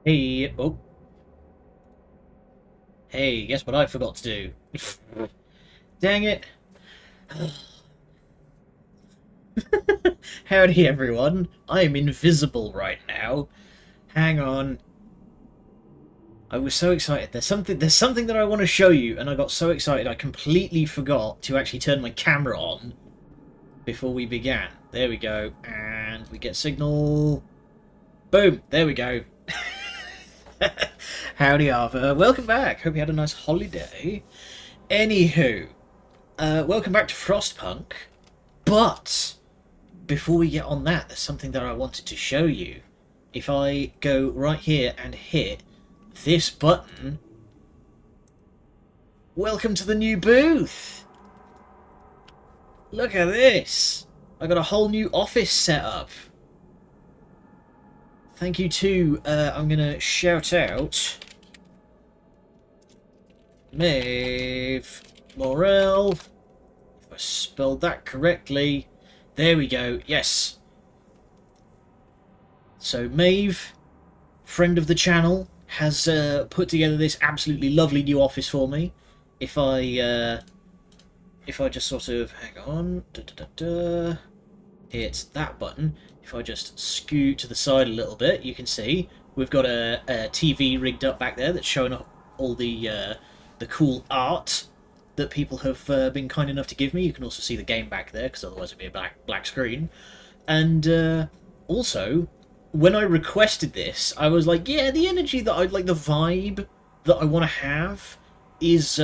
Hey, oh, hey, guess what I forgot to do? Dang it. Howdy, everyone. I'm invisible right now. Hang on. I was so excited. There's something that I want to show you, and I got so excited I completely forgot to actually turn my camera on before we began. There we go. And we get signal. Boom. There we go. Howdy, Arthur. Welcome back. Hope you had a nice holiday. Anywho, welcome back to Frostpunk. But before we get on that, there's something that I wanted to show you. If I go right here and hit this button, welcome to the new booth! Look at this! I got a whole new office set up. Thank you to, I'm gonna shout out Maeve Morel. If I spelled that correctly. There we go, yes. So Maeve, friend of the channel, has put together this absolutely lovely new office for me. If I just sort of hang on, hit that button. If I just scoot to the side a little bit, you can see we've got a TV rigged up back there that's showing up all the cool art that people have been kind enough to give me. You can also see the game back there, because otherwise it'd be a black screen. And also, when I requested this, I was like, yeah, the energy that I'd like, the vibe that I want to have is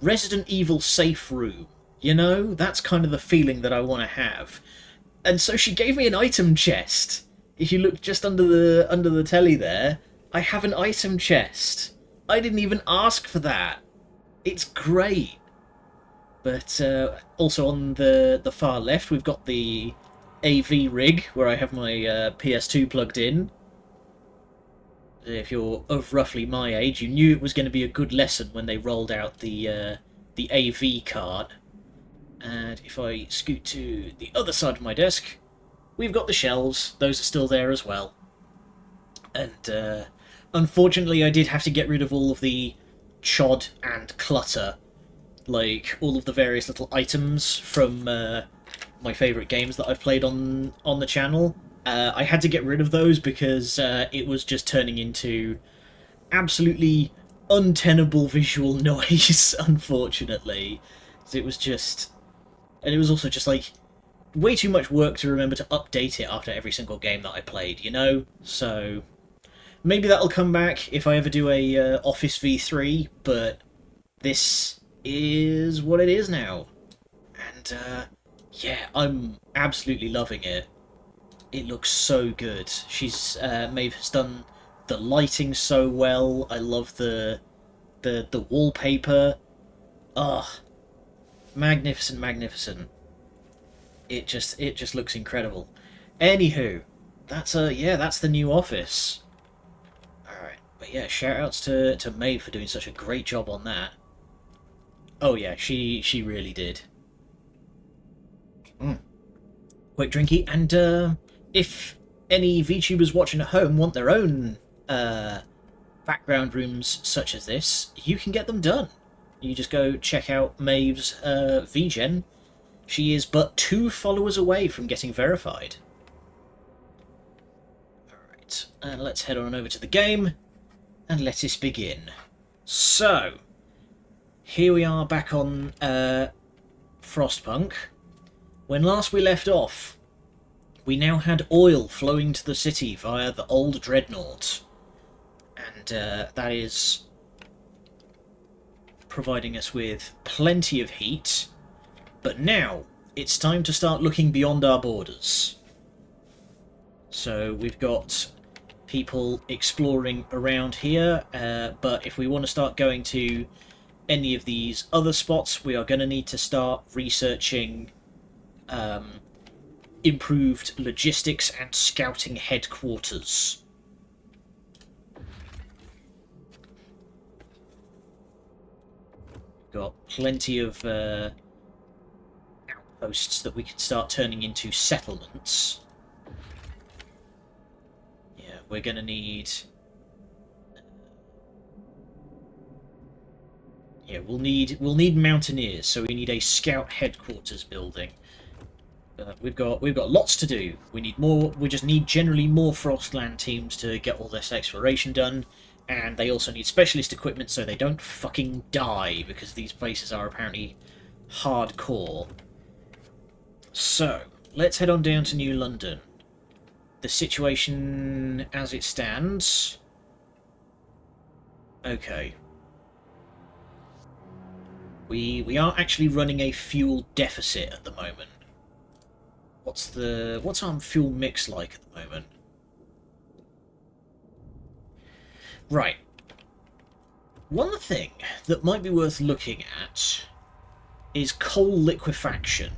Resident Evil safe room. You know, that's kind of the feeling that I want to have. And so she gave me an item chest. If you look just under the telly there, I have an item chest. I didn't even ask for that. It's great. But also on the far left, we've got the AV rig, where I have my PS2 plugged in. If you're of roughly my age, you knew it was going to be a good lesson when they rolled out the AV card. And if I scoot to the other side of my desk, we've got the shelves. Those are still there as well. And unfortunately, I did have to get rid of all of the chod and clutter, like all of the various little items from my favourite games that I've played on the channel. I had to get rid of those because it was just turning into absolutely untenable visual noise, unfortunately. It was just... And it was also just, like, way too much work to remember to update it after every single game that I played, you know? So, maybe that'll come back if I ever do a Office V3, but this is what it is now. And, yeah, I'm absolutely loving it. It looks so good. Maeve has done the lighting so well. I love the wallpaper. Ugh. Magnificent, magnificent. It just looks incredible. Anywho, that's the new office. Alright. But yeah, shout outs to Maeve for doing such a great job on that. Oh yeah, she really did. Quite drinky, and if any VTubers watching at home want their own background rooms such as this, you can get them done. You just go check out Maeve's VGen. She is but 2 followers away from getting verified. Alright, and let's head on over to the game, and let us begin. So, here we are back on Frostpunk. When last we left off, we now had oil flowing to the city via the old dreadnought. And that is providing us with plenty of heat. But now, it's time to start looking beyond our borders. So we've got people exploring around here, but if we want to start going to any of these other spots, we are going to need to start researching improved logistics and scouting headquarters. Got plenty of outposts that we could start turning into settlements. Yeah, we're going to need Yeah, we'll need mountaineers, so we need a scout headquarters building. We've got lots to do. We need more. We just need generally more Frostland teams to get all this exploration done, and they also need specialist equipment so they don't fucking die, because these places are apparently hardcore. So let's head on down to New London. The situation as it stands. Okay. We are actually running a fuel deficit at the moment. What's our fuel mix like at the moment? Right. One thing that might be worth looking at is coal liquefaction,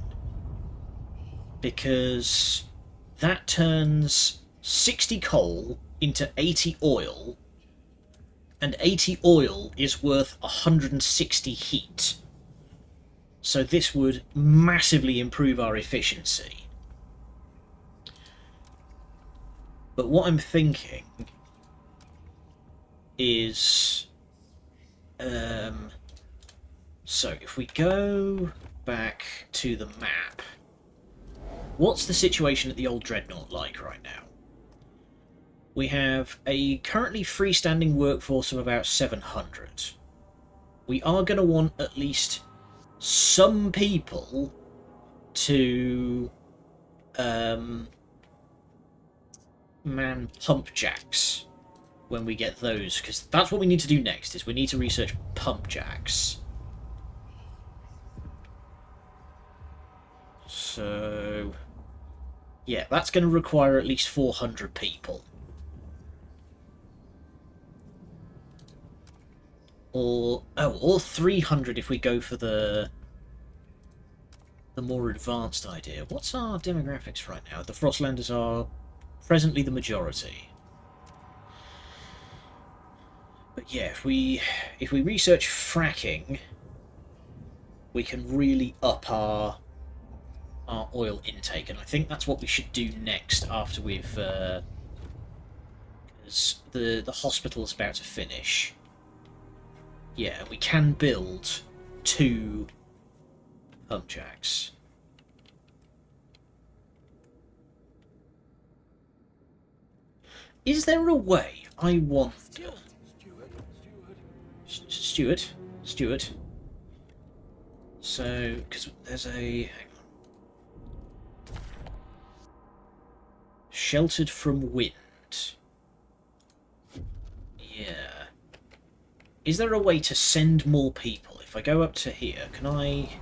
because that turns 60 coal into 80 oil, and 80 oil is worth 160 heat. So this would massively improve our efficiency. But what I'm thinking is... so if we go back to the map, what's the situation at the old Dreadnought like right now? We have a currently freestanding workforce of about 700. We are going to want at least some people to man pump jacks when we get those, because that's what we need to do next, is we need to research pump jacks. So yeah, that's going to require at least 400 people. Or 300 if we go for the more advanced idea. What's our demographics right now? The Frostlanders are presently the majority. But yeah, if we research fracking, we can really up our oil intake, and I think that's what we should do next after we've because the hospital's about to finish. Yeah, we can build 2 pump jacks. Is there a way, I wonder... Stuart. So, because there's a... Hang on. Sheltered from wind. Yeah. Is there a way to send more people? If I go up to here, can I...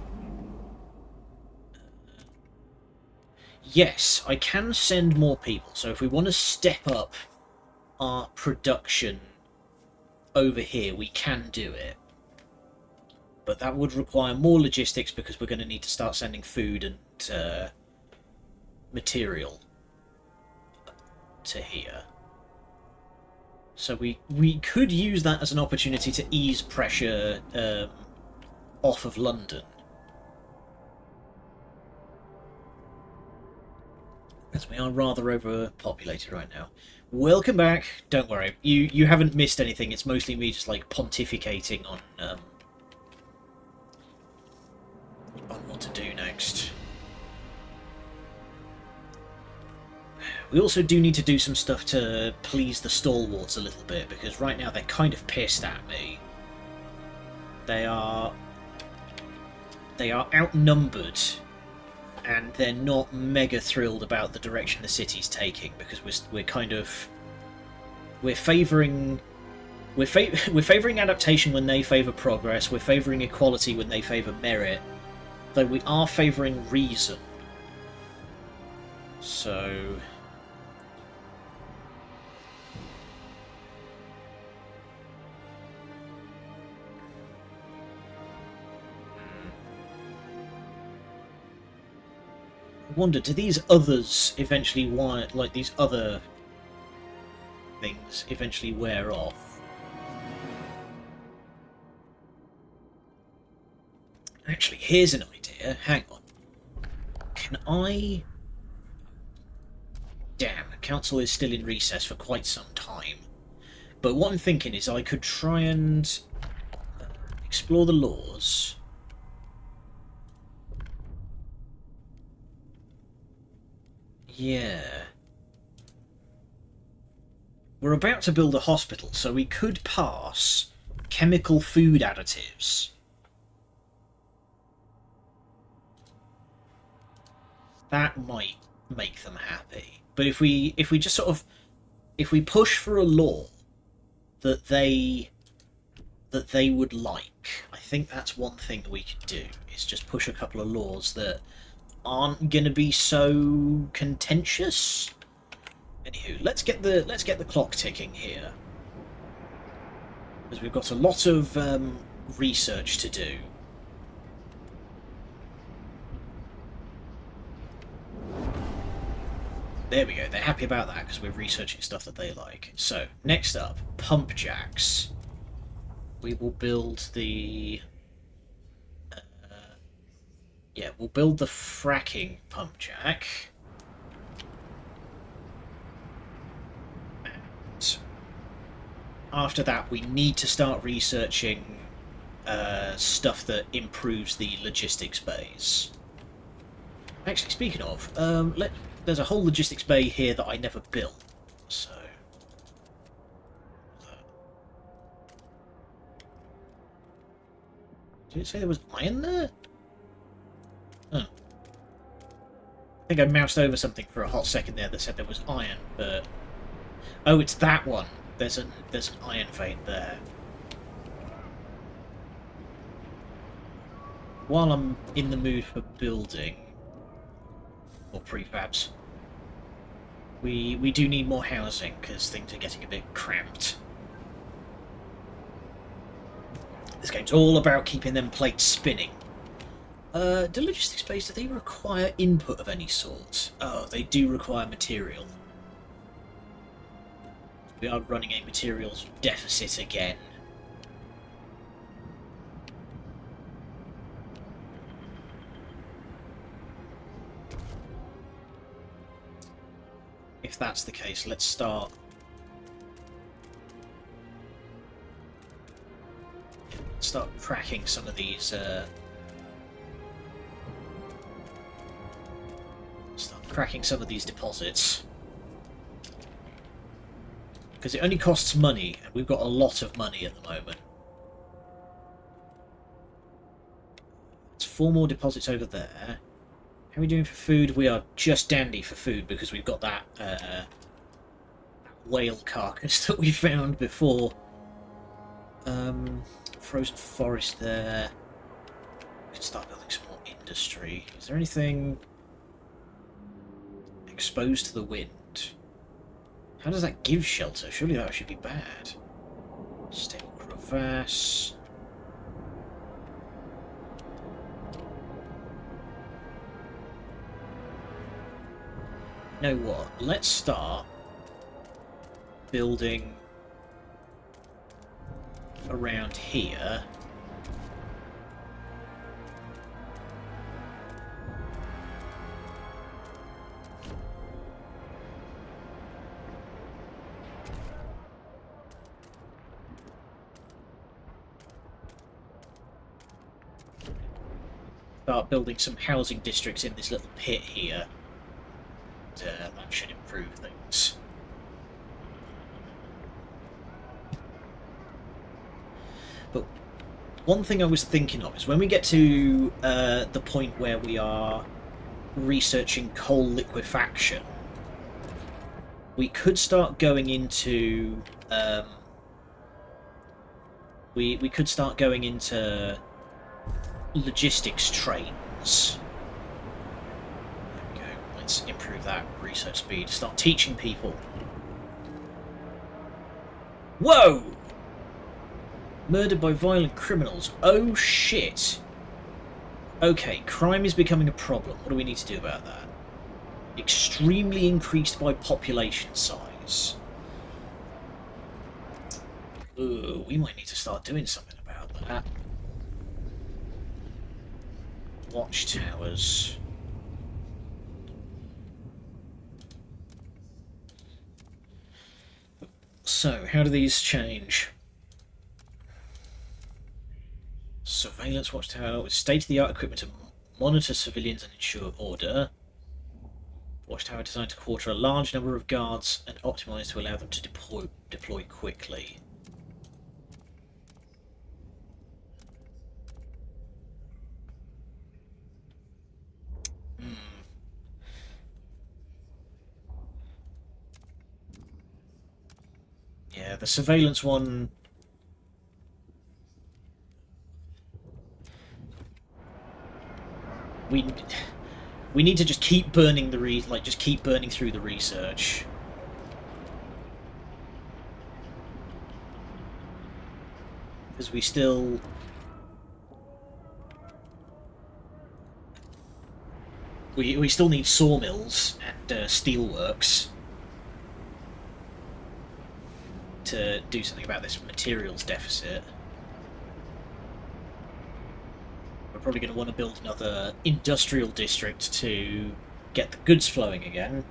Yes, I can send more people. So if we want to step up our production over here, we can do it. But that would require more logistics, because we're going to need to start sending food and material to here. So we could use that as an opportunity to ease pressure off of London. As we are rather overpopulated right now. Welcome back. Don't worry, you haven't missed anything. It's mostly me just like pontificating on what to do next. We also do need to do some stuff to please the stalwarts a little bit, because right now they're kind of pissed at me. They are outnumbered, and they're not mega thrilled about the direction the city's taking, because we're favouring adaptation when they favour progress. We're favouring equality when they favour merit, though we are favouring reason. So I wonder, do these others eventually these other things eventually wear off? Actually, here's an idea. Hang on. Can I... Damn, Council is still in recess for quite some time. But what I'm thinking is I could try and explore the laws. Yeah. We're about to build a hospital, so we could pass chemical food additives. That might make them happy. But if we just sort of push for a law that they would like, I think that's one thing that we could do, is just push a couple of laws that aren't going to be so contentious. Anywho, let's get the clock ticking here, because we've got a lot of research to do. There we go. They're happy about that because we're researching stuff that they like. So next up, pump jacks. We will build the we'll build the fracking pump jack. And after that, we need to start researching stuff that improves the logistics bays. Actually, speaking of, there's a whole logistics bay here that I never built, so... Did it say there was iron there? Huh. I think I moused over something for a hot second there that said there was iron, but... Oh, it's that one! There's an iron vein there. While I'm in the mood for building... or prefabs, we do need more housing because things are getting a bit cramped. This game's all about keeping them plates spinning. Do logistics bays, do they require input of any sort? Oh, they do require material. We are running a materials deficit again. If that's the case, let's start cracking some of these deposits, because it only costs money, and we've got a lot of money at the moment. It's 4 more deposits over there. How are we doing for food? We are just dandy for food because we've got that whale carcass that we found before. Frozen forest there. We can start building some more industry. Is there anything exposed to the wind? How does that give shelter? Surely that should be bad. Stable crevasse. You know what? Let's start building around here. Start building some housing districts in this little pit here. That should improve things. But one thing I was thinking of is when we get to the point where we are researching coal liquefaction, we could start going into we could start going into logistics trains. There we go. Let's improve that research speed. Start teaching people. Whoa! Murdered by violent criminals. Oh shit. Okay, crime is becoming a problem. What do we need to do about that? Extremely increased by population size. Ooh, we might need to start doing something about that. Watchtowers. So, how do these change? Surveillance watchtower with state-of-the-art equipment to monitor civilians and ensure order. Watchtower designed to quarter a large number of guards and optimised to allow them to deploy quickly. Yeah, the surveillance one... We need to just keep burning the just keep burning through the research. Because we still... We still need sawmills and steelworks to do something about this materials deficit. We're probably going to want to build another industrial district to get the goods flowing again.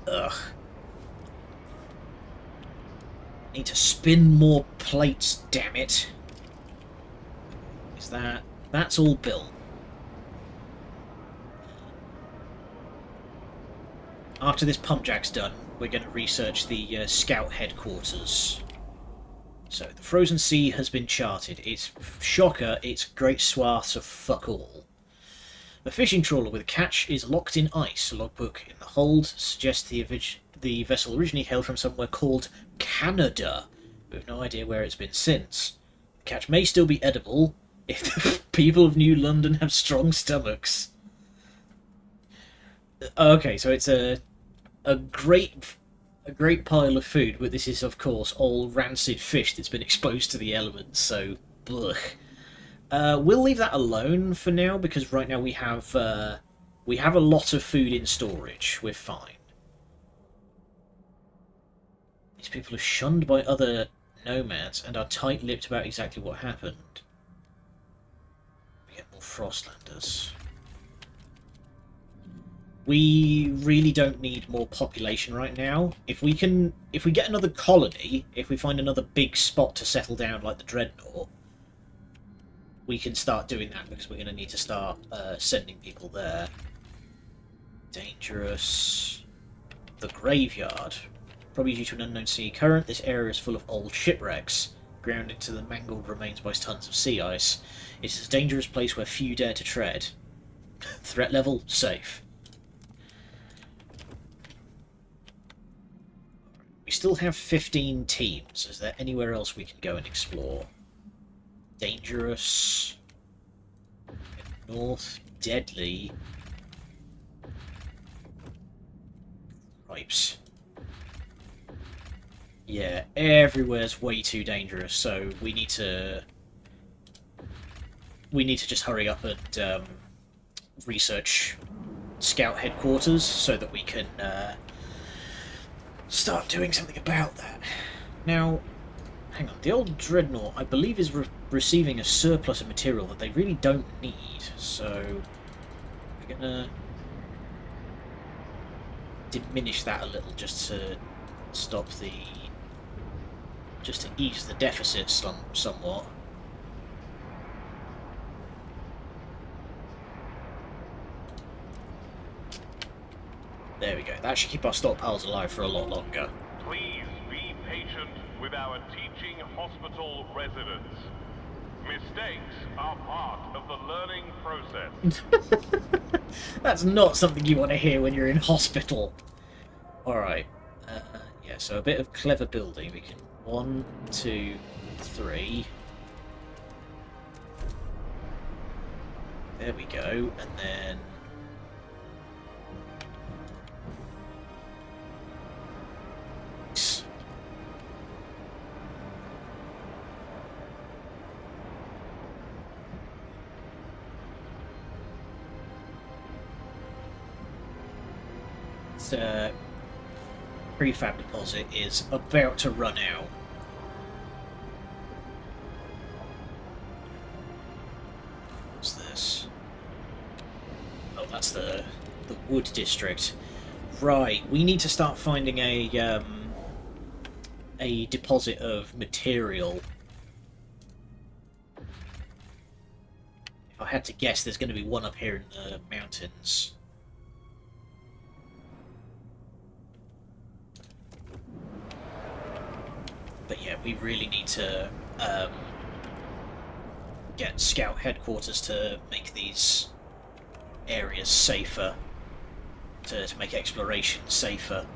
Ugh. Need to spin more plates, damn it. Is that... That's all built. After this pump jack's done, we're going to research the scout headquarters. So, the frozen sea has been charted. It's shocker, it's great swaths of fuck all. The fishing trawler with a catch is locked in ice. A logbook in the hold suggests the vessel originally hailed from somewhere called Canada. We have no idea where it's been since. The catch may still be edible if the people of New London have strong stomachs. Okay, so it's a great pile of food, but this is, of course, all rancid fish that's been exposed to the elements, so... Blech. We'll leave that alone for now, because right now we have a lot of food in storage. We're fine. These people are shunned by other nomads and are tight-lipped about exactly what happened. We get more Frostlanders. We really don't need more population right now. If we get another colony, if we find another big spot to settle down like the Dreadnought, we can start doing that because we're going to need to start sending people there. Dangerous. The graveyard. Probably due to an unknown sea current, this area is full of old shipwrecks, grounded to the mangled remains by tons of sea ice. It is a dangerous place where few dare to tread. Threat level, safe. We still have 15 teams. Is there anywhere else we can go and explore? Dangerous. North. Deadly. Cripes. Yeah, everywhere's way too dangerous, so we need to just hurry up and research scout headquarters so that we can start doing something about that. Now, hang on, the old Dreadnought, I believe, is receiving a surplus of material that they really don't need, so we're gonna diminish that a little just to stop the... just to ease the deficit somewhat. There we go. That should keep our stockpiles alive for a lot longer. Please be patient with our teaching hospital residents. Mistakes are part of the learning process. That's not something you want to hear when you're in hospital. Alright. Yeah, so a bit of clever building. We can... 1, 2, 3. There we go. And then... prefab deposit is about to run out. What's this? Oh, that's the wood district. Right, we need to start finding a deposit of material. If I had to guess, there's going to be one up here in the mountains. But yeah, we really need to get scout headquarters to make these areas safer, to make exploration safer.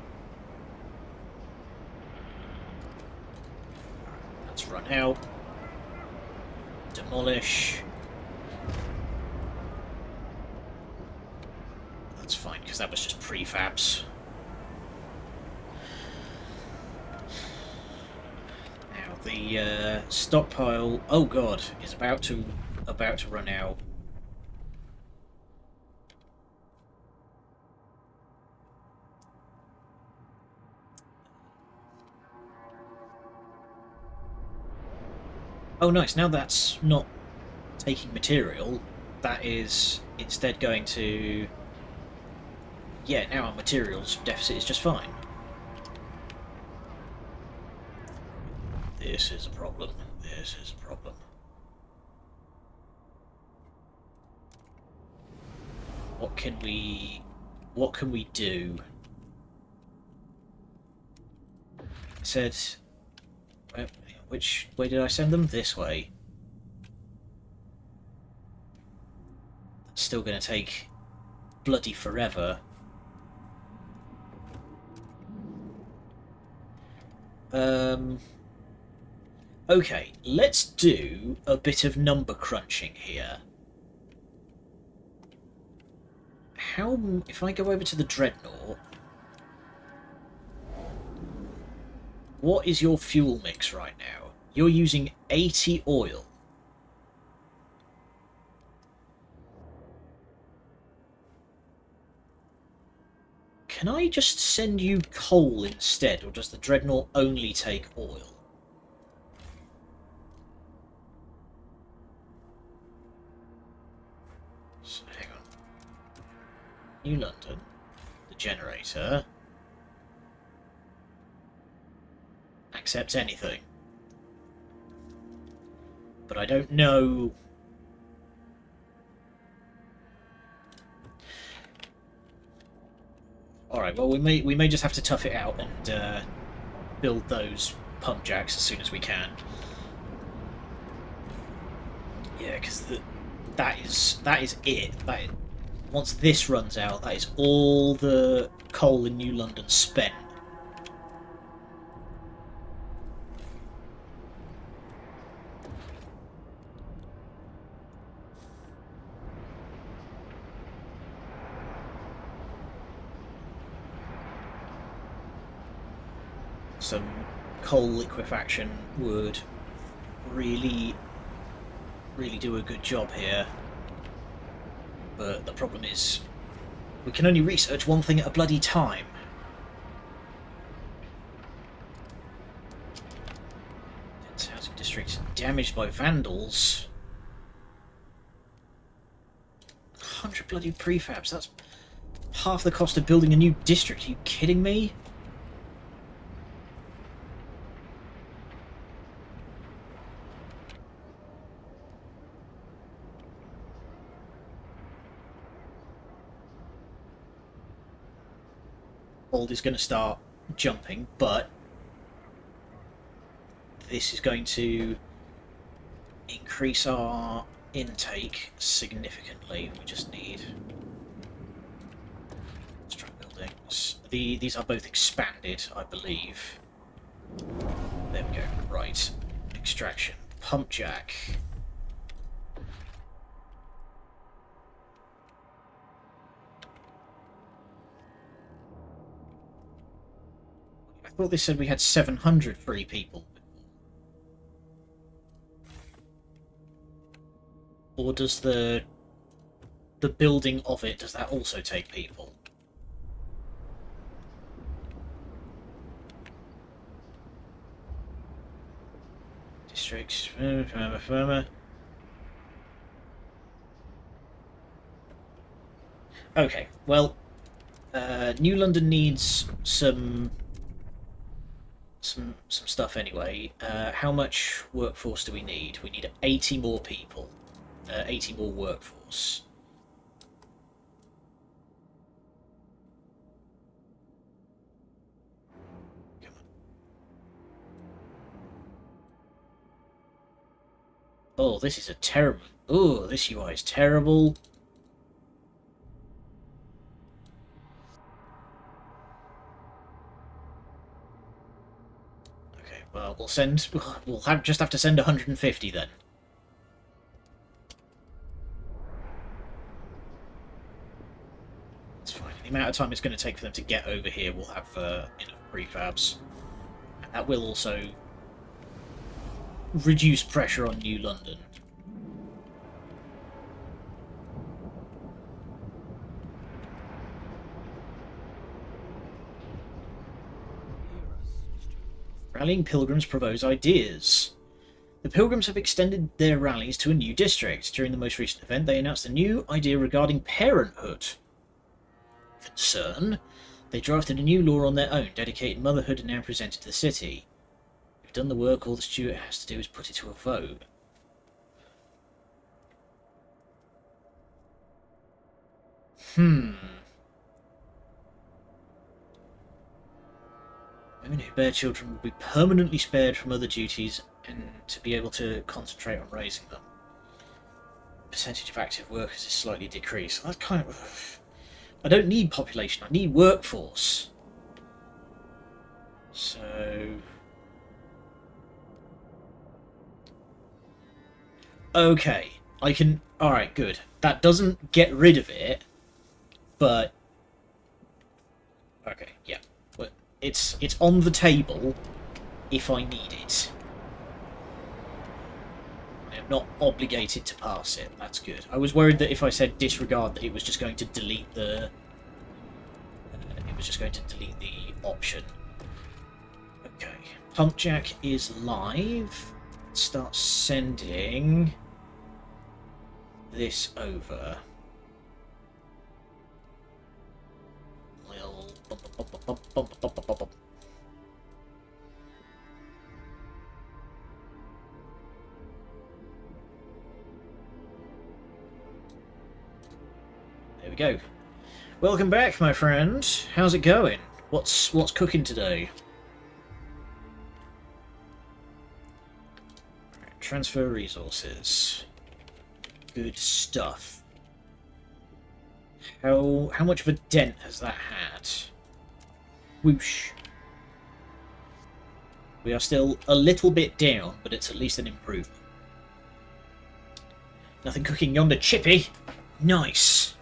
Let's run out. Demolish. That's fine, because that was just prefabs. Now the stockpile, oh god, is about to run out. Oh nice, now that's not taking material, that is instead going to... Yeah, now our materials deficit is just fine. This is a problem. This is a problem. What can we do? I said... Which way did I send them? This way. That's still going to take bloody forever. Okay, let's do a bit of number crunching here. If I go over to the Dreadnought, what is your fuel mix right now? You're using 80 oil. Can I just send you coal instead, or does the Dreadnought only take oil? So, hang on. New London, the generator. Accepts anything. But I don't know... Alright, well we may just have to tough it out and build those pump jacks as soon as we can. Yeah, because that is it. Once this runs out, that is all the coal in New London spent. Some coal liquefaction would really do a good job here. But the problem is, we can only research one thing at a bloody time. Dense housing district damaged by vandals. 100 bloody prefabs, that's half the cost of building a new district. Are you kidding me? Gold is going to start jumping, but this is going to increase our intake significantly. We just need strong buildings. These are both expanded, I believe. There we go. Right. Extraction. Pump jack. I thought they said we had 700 free people. Or does the building of it, does that also take people? Districts, firmer. Okay, well, New London needs some stuff anyway. How much workforce do we need? We need 80 more people. 80 more workforce. Come on. Oh, this is a terrible... Oh, this UI is terrible. Okay, well, we'll send... We'll just have to send 150 then. It's fine. The amount of time it's going to take for them to get over here, we'll have enough prefabs. And that will also reduce pressure on New London. Rallying pilgrims propose ideas. The pilgrims have extended their rallies to a new district. During the most recent event, they announced a new idea regarding parenthood. Concern? They drafted a new law on their own, dedicating motherhood, and now presented to the city. We've done the work, all the steward has to do is put it to a vote. Women who bear children will be permanently spared from other duties and to be able to concentrate on raising them. Percentage of active workers is slightly decreased. That's kind of... I don't need population, I need workforce. So... Okay, I can... Alright, good. That doesn't get rid of it, but... Okay, yeah. But it's on the table if I need it. I am not obligated to pass it. That's good. I was worried that if I said disregard, that it was just going to delete the... it was just going to delete the option. Okay. Pump jack is live. Start sending this over. We'll... There we go. Welcome back, my friend. How's it going? What's cooking today? Right, transfer resources. Good stuff. How much of a dent has that had? Whoosh. We are still a little bit down, but it's at least an improvement. Nothing cooking yonder, Chippy. Nice.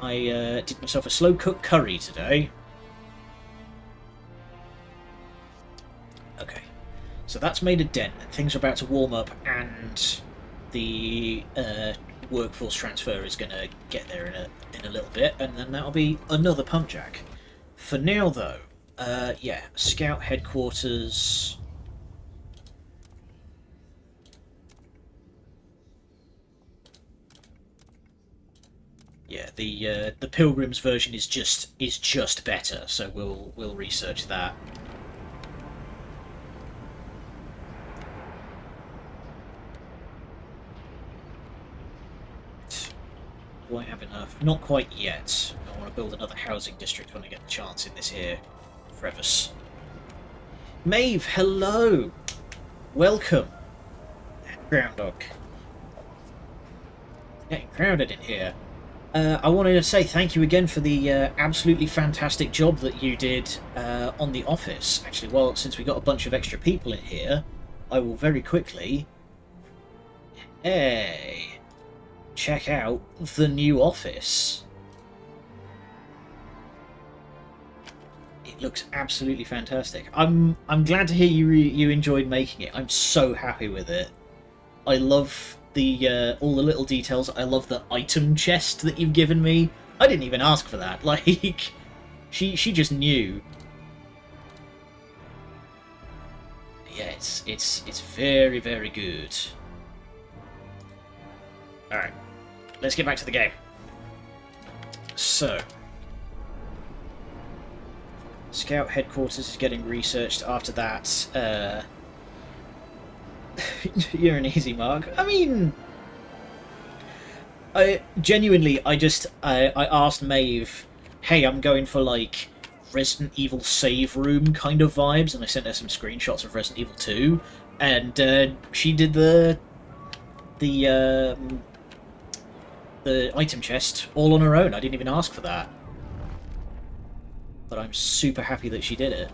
I did myself a slow-cooked curry today. Okay, so that's made a dent, and things are about to warm up, and the workforce transfer is going to get there in a little bit, and then that'll be another pump jack. For now, though, yeah, scout headquarters... Yeah, the Pilgrims version is just better, so we'll research that. Do I have enough? Not quite yet. I want to build another housing district when I get the chance in this here crevice. Maeve, hello! Welcome! Groundhog. Getting crowded in here. I wanted to say thank you again for the absolutely fantastic job that you did on The Office. Actually, well, since we got a bunch of extra people in here, I will very quickly... Hey! Check out the new Office. It looks absolutely fantastic. I'm glad to hear you enjoyed making it. I'm so happy with it. I love the all the little details. I love the item chest that you've given me. I didn't even ask for that. Like, she just knew. Yeah, it's very, very good. All right, let's get back to the game. So, Scout headquarters is getting researched. After that, You're an easy mark. I mean, I genuinely, I asked Maeve, hey, I'm going for like Resident Evil save room kind of vibes, and I sent her some screenshots of Resident Evil 2, and she did the um, the item chest all on her own. I didn't even ask for that, but I'm super happy that she did it.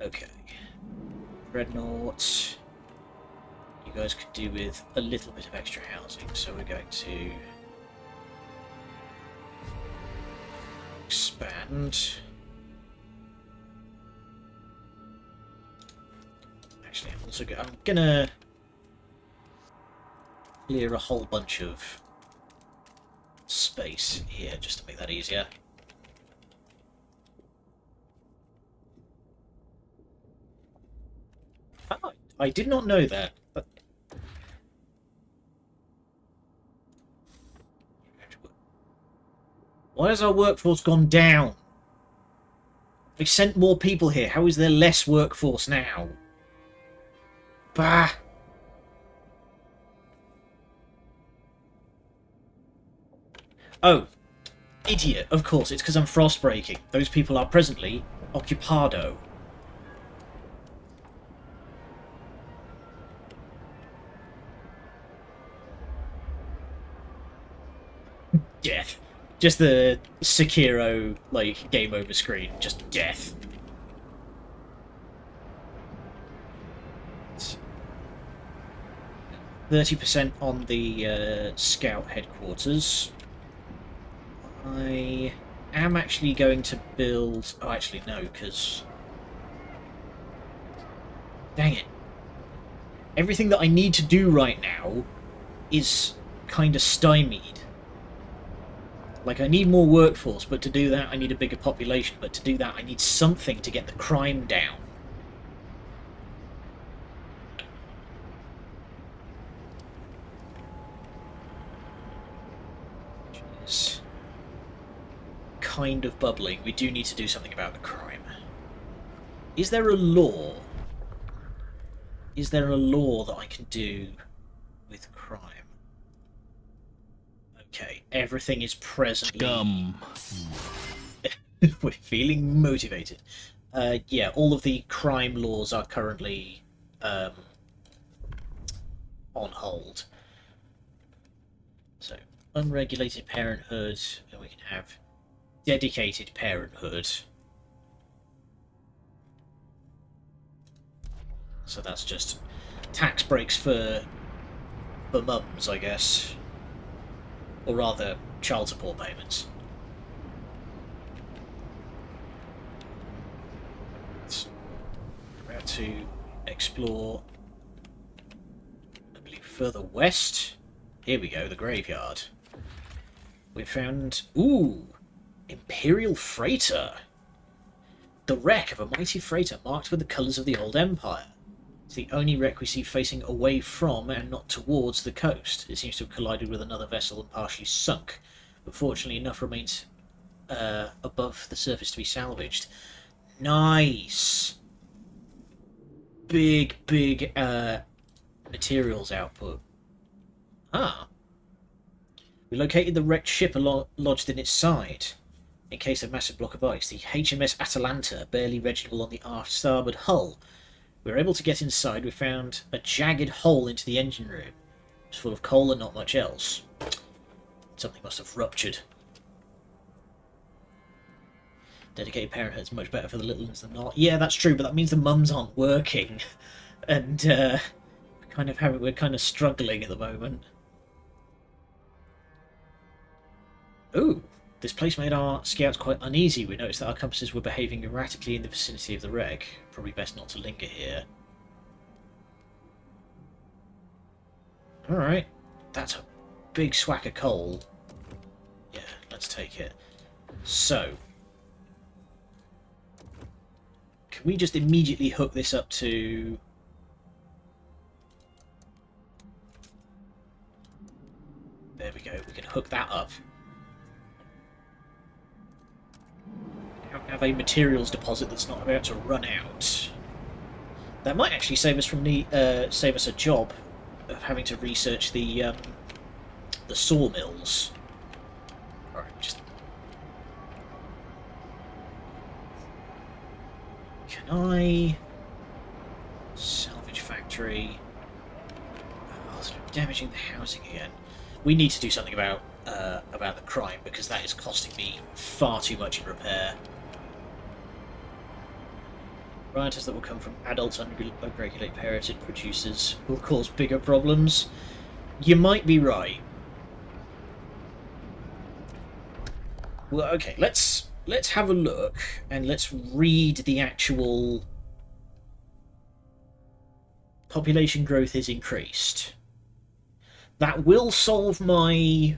Okay, Dreadnought. You guys could do with a little bit of extra housing, so we're going to expand. Actually, I'm gonna clear a whole bunch of space here just to make that easier. Oh, I did not know that. But why has our workforce gone down? I sent more people here. How is there less workforce now? Bah! Oh, idiot. Of course, it's because I'm frostbreaking. Those people are presently occupado. Death. Just the Sekiro, like, game over screen. Just death. 30% on the scout headquarters. I am actually going to build... Oh, actually, no, because... Dang it. Everything that I need to do right now is kind of stymied. Like, I need more workforce, but to do that I need a bigger population, but to do that I need something to get the crime down. Which is kind of bubbling. We do need to do something about the crime. Is there a law? Is there a law that I can do with crime? Okay, everything is presently... Scum. We're feeling motivated. Yeah, all of the crime laws are currently on hold. So, unregulated parenthood, and we can have dedicated parenthood. So that's just tax breaks for mums, I guess. Or rather, child support payments. We're about to explore, I believe, further west. Here we go, the graveyard. We found... Ooh! Imperial freighter! The wreck of a mighty freighter marked with the colours of the old empire. It's the only wreck we see facing away from and not towards the coast. It seems to have collided with another vessel and partially sunk, but fortunately enough remains above the surface to be salvaged. Nice! Big materials output. Ah. We located the wrecked ship lodged in its side. In case of massive block of ice, the HMS Atalanta, barely legible on the aft starboard hull. We were able to get inside. We found a jagged hole into the engine room. It was full of coal and not much else. Something must have ruptured. Dedicated parenthood's much better for the little ones than not. Yeah, that's true, but that means the mums aren't working, and we're kind of struggling at the moment. Ooh, this place made our scouts quite uneasy. We noticed that our compasses were behaving erratically in the vicinity of the wreck. Probably best not to linger here. Alright, that's a big swack of coal. Yeah, let's take it. So, can we just immediately hook this up to... There we go, we can hook that up. Have a materials deposit that's not about to run out. That might actually save us from save us a job of having to research the sawmills. Alright, just... Can I... Salvage factory... Oh, it's damaging the housing again. We need to do something about the crime, because that is costing me far too much in repair. Rioters that will come from adult unregulated parented producers will cause bigger problems. You might be right. Well, okay, let's have a look and let's read the actual population growth is increased. That will solve my... You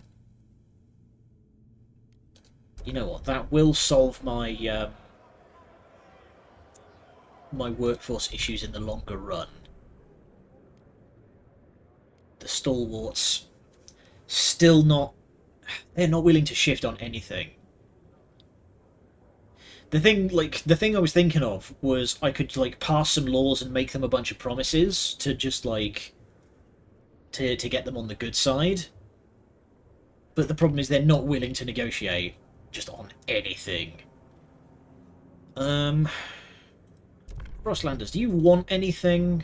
know what? That will solve my my workforce issues in the longer run. The stalwarts still not... They're not willing to shift on anything. The thing I was thinking of was I could, like, pass some laws and make them a bunch of promises to just, like... to get them on the good side. But the problem is they're not willing to negotiate just on anything. Frostlanders, do you want anything?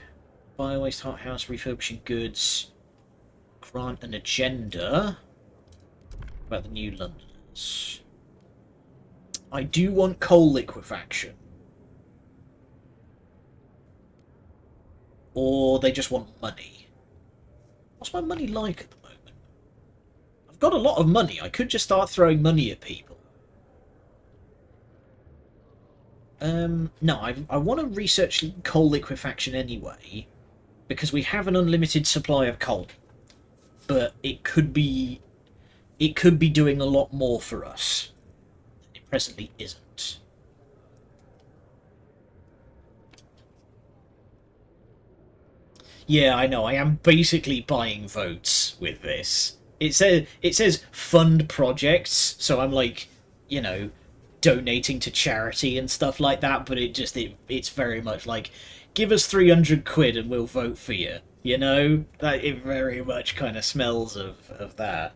Bio-waste, hot house, refurbishing goods. Grant an agenda about the New Londoners. I do want coal liquefaction. Or they just want money. What's my money like at the moment? I've got a lot of money. I could just start throwing money at people. No, I want to research coal liquefaction anyway, because we have an unlimited supply of coal, but it could be doing a lot more for us. It presently isn't. Yeah, I know. I am basically buying votes with this. It says fund projects, so I'm like, you know, donating to charity and stuff like that, but it's very much like, give us 300 quid and we'll vote for you, you know? That it very much kind of smells of that.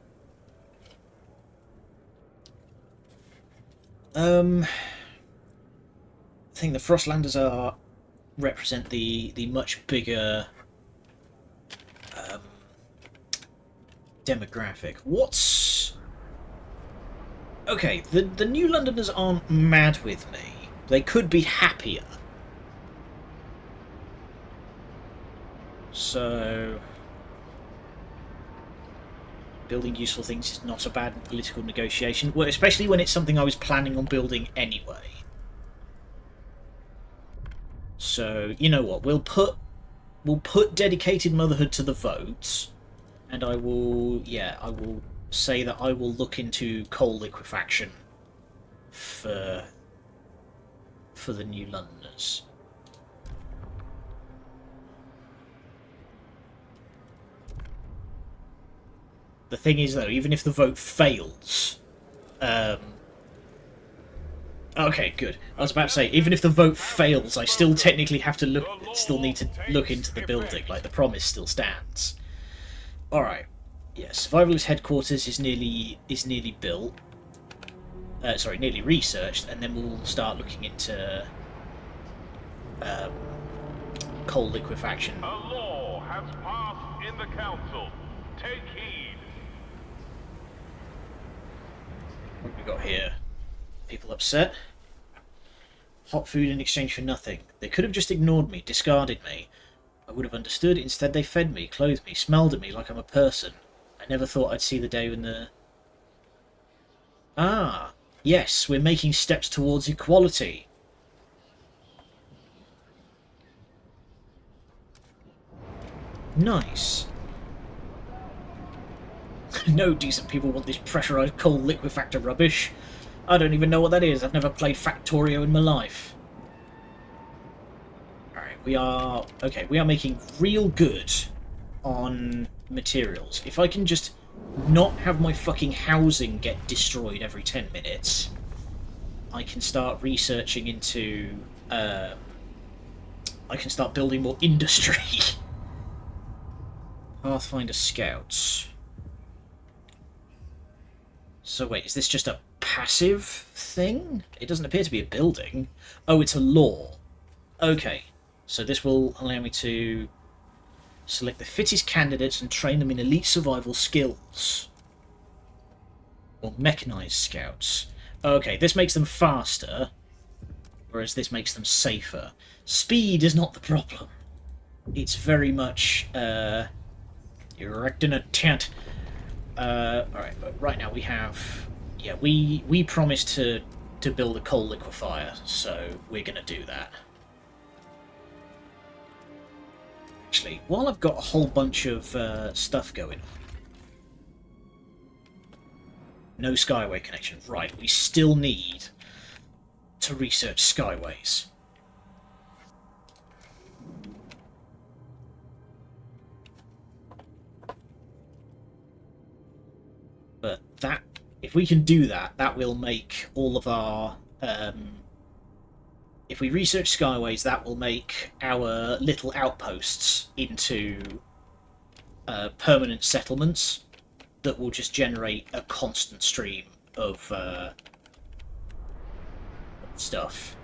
I think the Frostlanders represent the much bigger demographic. Okay, the New Londoners aren't mad with me. They could be happier. So... building useful things is not a bad political negotiation. Well, especially when it's something I was planning on building anyway. So, you know what? We'll put dedicated motherhood to the vote, and I will say that I will look into coal liquefaction for the New Londoners. The thing is, though, even if the vote fails... okay, good. I was about to say, even if the vote fails, I still technically have to need to look into the building. Like, the promise still stands. Alright. Yeah, Survivalist Headquarters is nearly built. Sorry, nearly researched, and then we'll start looking into coal liquefaction. A law has passed in the council. Take heed. What have we got here? People upset. Hot food in exchange for nothing. They could have just ignored me, discarded me. I would have understood. Instead they fed me, clothed me, smelled at me like I'm a person. I never thought I'd see the day when the... Ah, yes, we're making steps towards equality. Nice. No decent people want this pressurized coal liquefactor rubbish. I don't even know what that is. I've never played Factorio in my life. Alright, we are making real good on materials. If I can just not have my fucking housing get destroyed every 10 minutes, I can start researching into I can start building more industry. Pathfinder Scouts. So wait, is this just a passive thing? It doesn't appear to be a building. Oh, it's a law. Okay, so this will allow me to select the fittest candidates and train them in elite survival skills. Or mechanized scouts. Okay, this makes them faster, whereas this makes them safer. Speed is not the problem. It's very much, erecting a tent. Alright, but right now we have... Yeah, we promised to build a coal liquefier, so we're going to do that. Actually, while I've got a whole bunch of stuff going on... No Skyway connection. Right, we still need to research Skyways. But that, if we can do that, that will make all of our... if we research Skyways, that will make our little outposts into permanent settlements that will just generate a constant stream of stuff.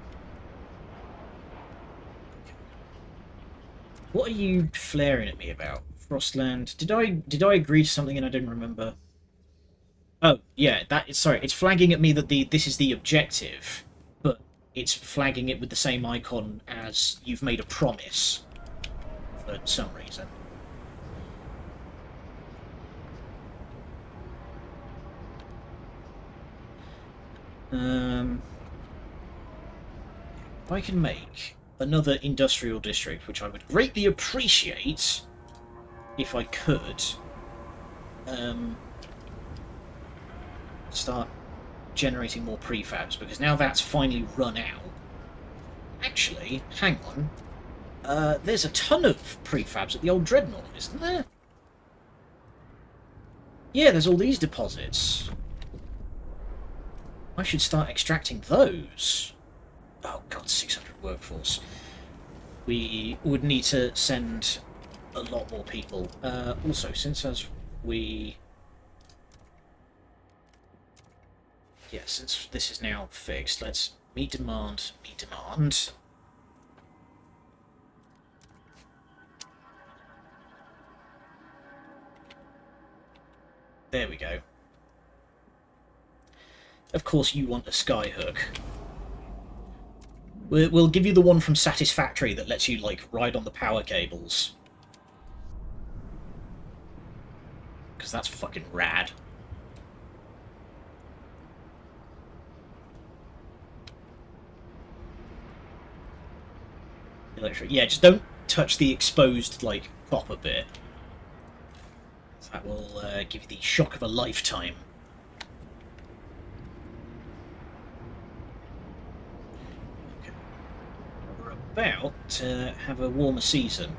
What are you flaring at me about? Frostland? Did I agree to something and I didn't remember? Oh, yeah, sorry, it's flagging at me that this is the objective, but it's flagging it with the same icon as you've made a promise for some reason. If I can make another industrial district, which I would greatly appreciate if I could, start generating more prefabs, because now that's finally run out. Actually, hang on. There's a ton of prefabs at the old Dreadnought, isn't there? Yeah, there's all these deposits. I should start extracting those. Oh god, 600 workforce. We would need to send a lot more people. Also, since since this is now fixed, let's meet demand, meet demand. There we go. Of course you want a skyhook. We'll give you the one from Satisfactory that lets you, like, ride on the power cables. Because that's fucking rad. Electric. Yeah, just don't touch the exposed, like, copper bit. That will give you the shock of a lifetime. About to have a warmer season.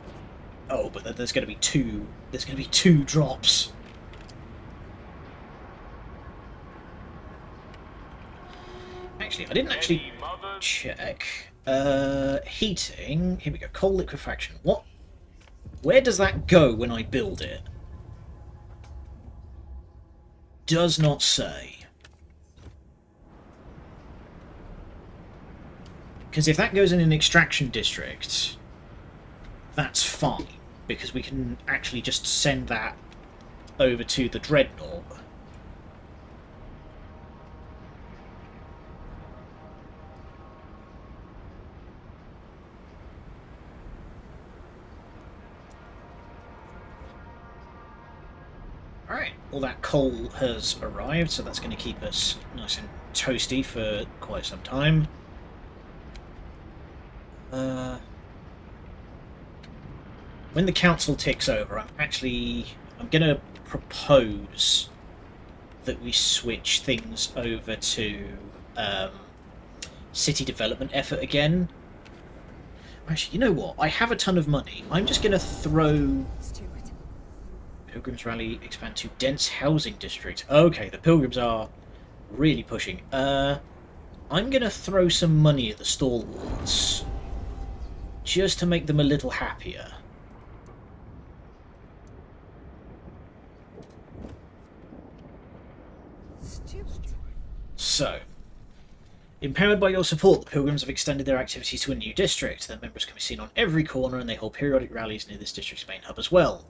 Oh, but there's going to be two. There's going to be 2 drops. Actually, I didn't actually check. Heating. Here we go. Coal liquefaction. What? Where does that go when I build it? Does not say. Because if that goes in an extraction district, that's fine, because we can actually just send that over to the Dreadnought. Alright, all that coal has arrived, so that's going to keep us nice and toasty for quite some time. When the council ticks over, I'm going to propose that we switch things over to city development effort again. Actually, you know what? I have a ton of money. I'm just going to throw... Pilgrims Rally expand to dense housing district. Okay, the Pilgrims are really pushing. I'm going to throw some money at the stalwarts. just to make them a little happier. So, empowered by your support, the Pilgrims have extended their activities to a new district. Their members can be seen on every corner, and they hold periodic rallies near this district's main hub as well.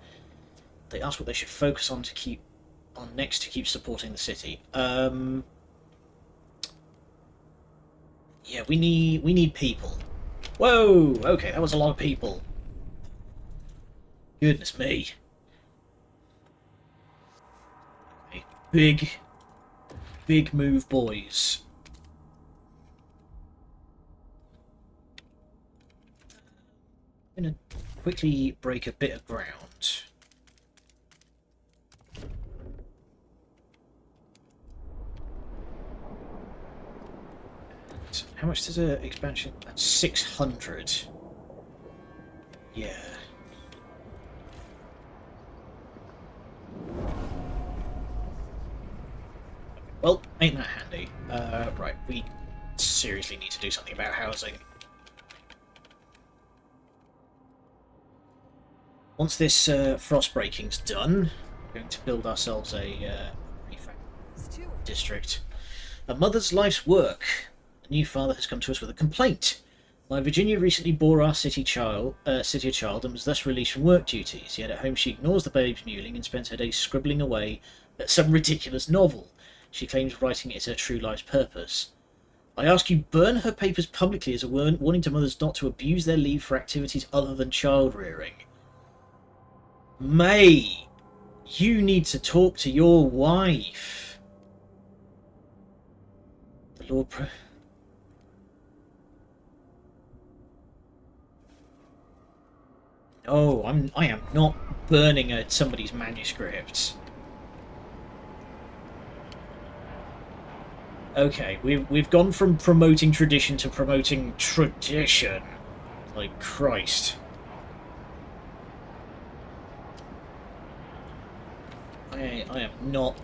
They ask what they should focus on next to keep supporting the city. Yeah, we need people. Whoa! Okay, that was a lot of people. Goodness me. Okay, big move, boys. I'm gonna quickly break a bit of ground. How much does an expansion? That's 600. Yeah. Well, ain't that handy. Right, we seriously need to do something about housing. Once this frost breaking's done, we're going to build ourselves a district. A mother's life's work. A new father has come to us with a complaint. My Virginia recently bore our city a child and was thus released from work duties. Yet at home she ignores the babe's mewling and spends her days scribbling away at some ridiculous novel. She claims writing is her true life's purpose. I ask you burn her papers publicly as a warning to mothers not to abuse their leave for activities other than child rearing. May, you need to talk to your wife. The Lord Oh, I am not burning somebody's manuscript. Okay, we've gone from promoting tradition to promoting tradition. Like Christ. I am not.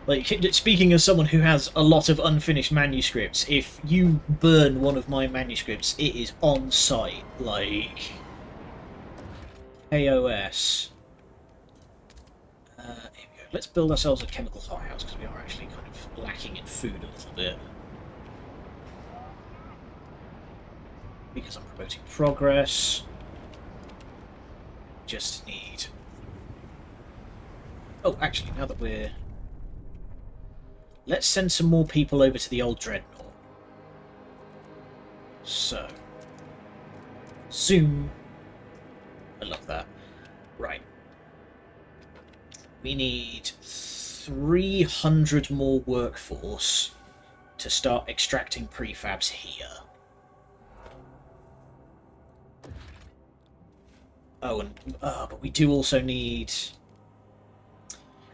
Like, speaking as someone who has a lot of unfinished manuscripts, if you burn one of my manuscripts, it is on site. Like, KOS. Here we go. Let's build ourselves a chemical hothouse because we are actually kind of lacking in food a little bit. Because I'm promoting progress. Just need. Oh, actually, now that we're. Let's send some more people over to the old Dreadnought. So. Zoom. I love that. Right. We need 300 more workforce to start extracting prefabs here. Oh, and but we do also need.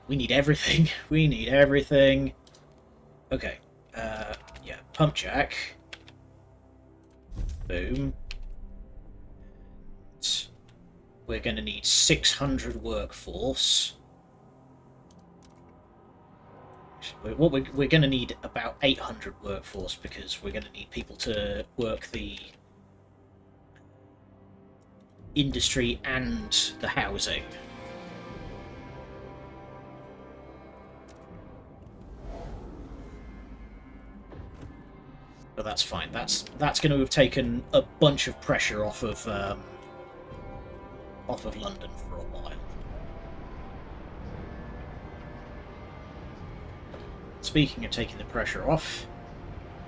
We need everything. We need everything. Okay. Yeah. Pump jack. Boom. We're going to need 600 workforce. We're going to need about 800 workforce because we're going to need people to work the industry and the housing. But that's fine. That's going to have taken a bunch of pressure off of London for a while. Speaking of taking the pressure off,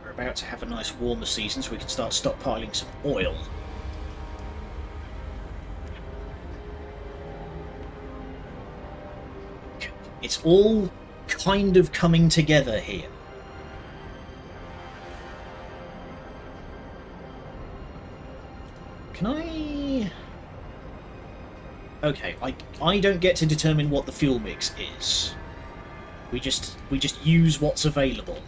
we're about to have a nice warmer season, so we can start stockpiling some oil. It's all kind of coming together here. Can I... Okay, I don't get to determine what the fuel mix is. We just use what's available.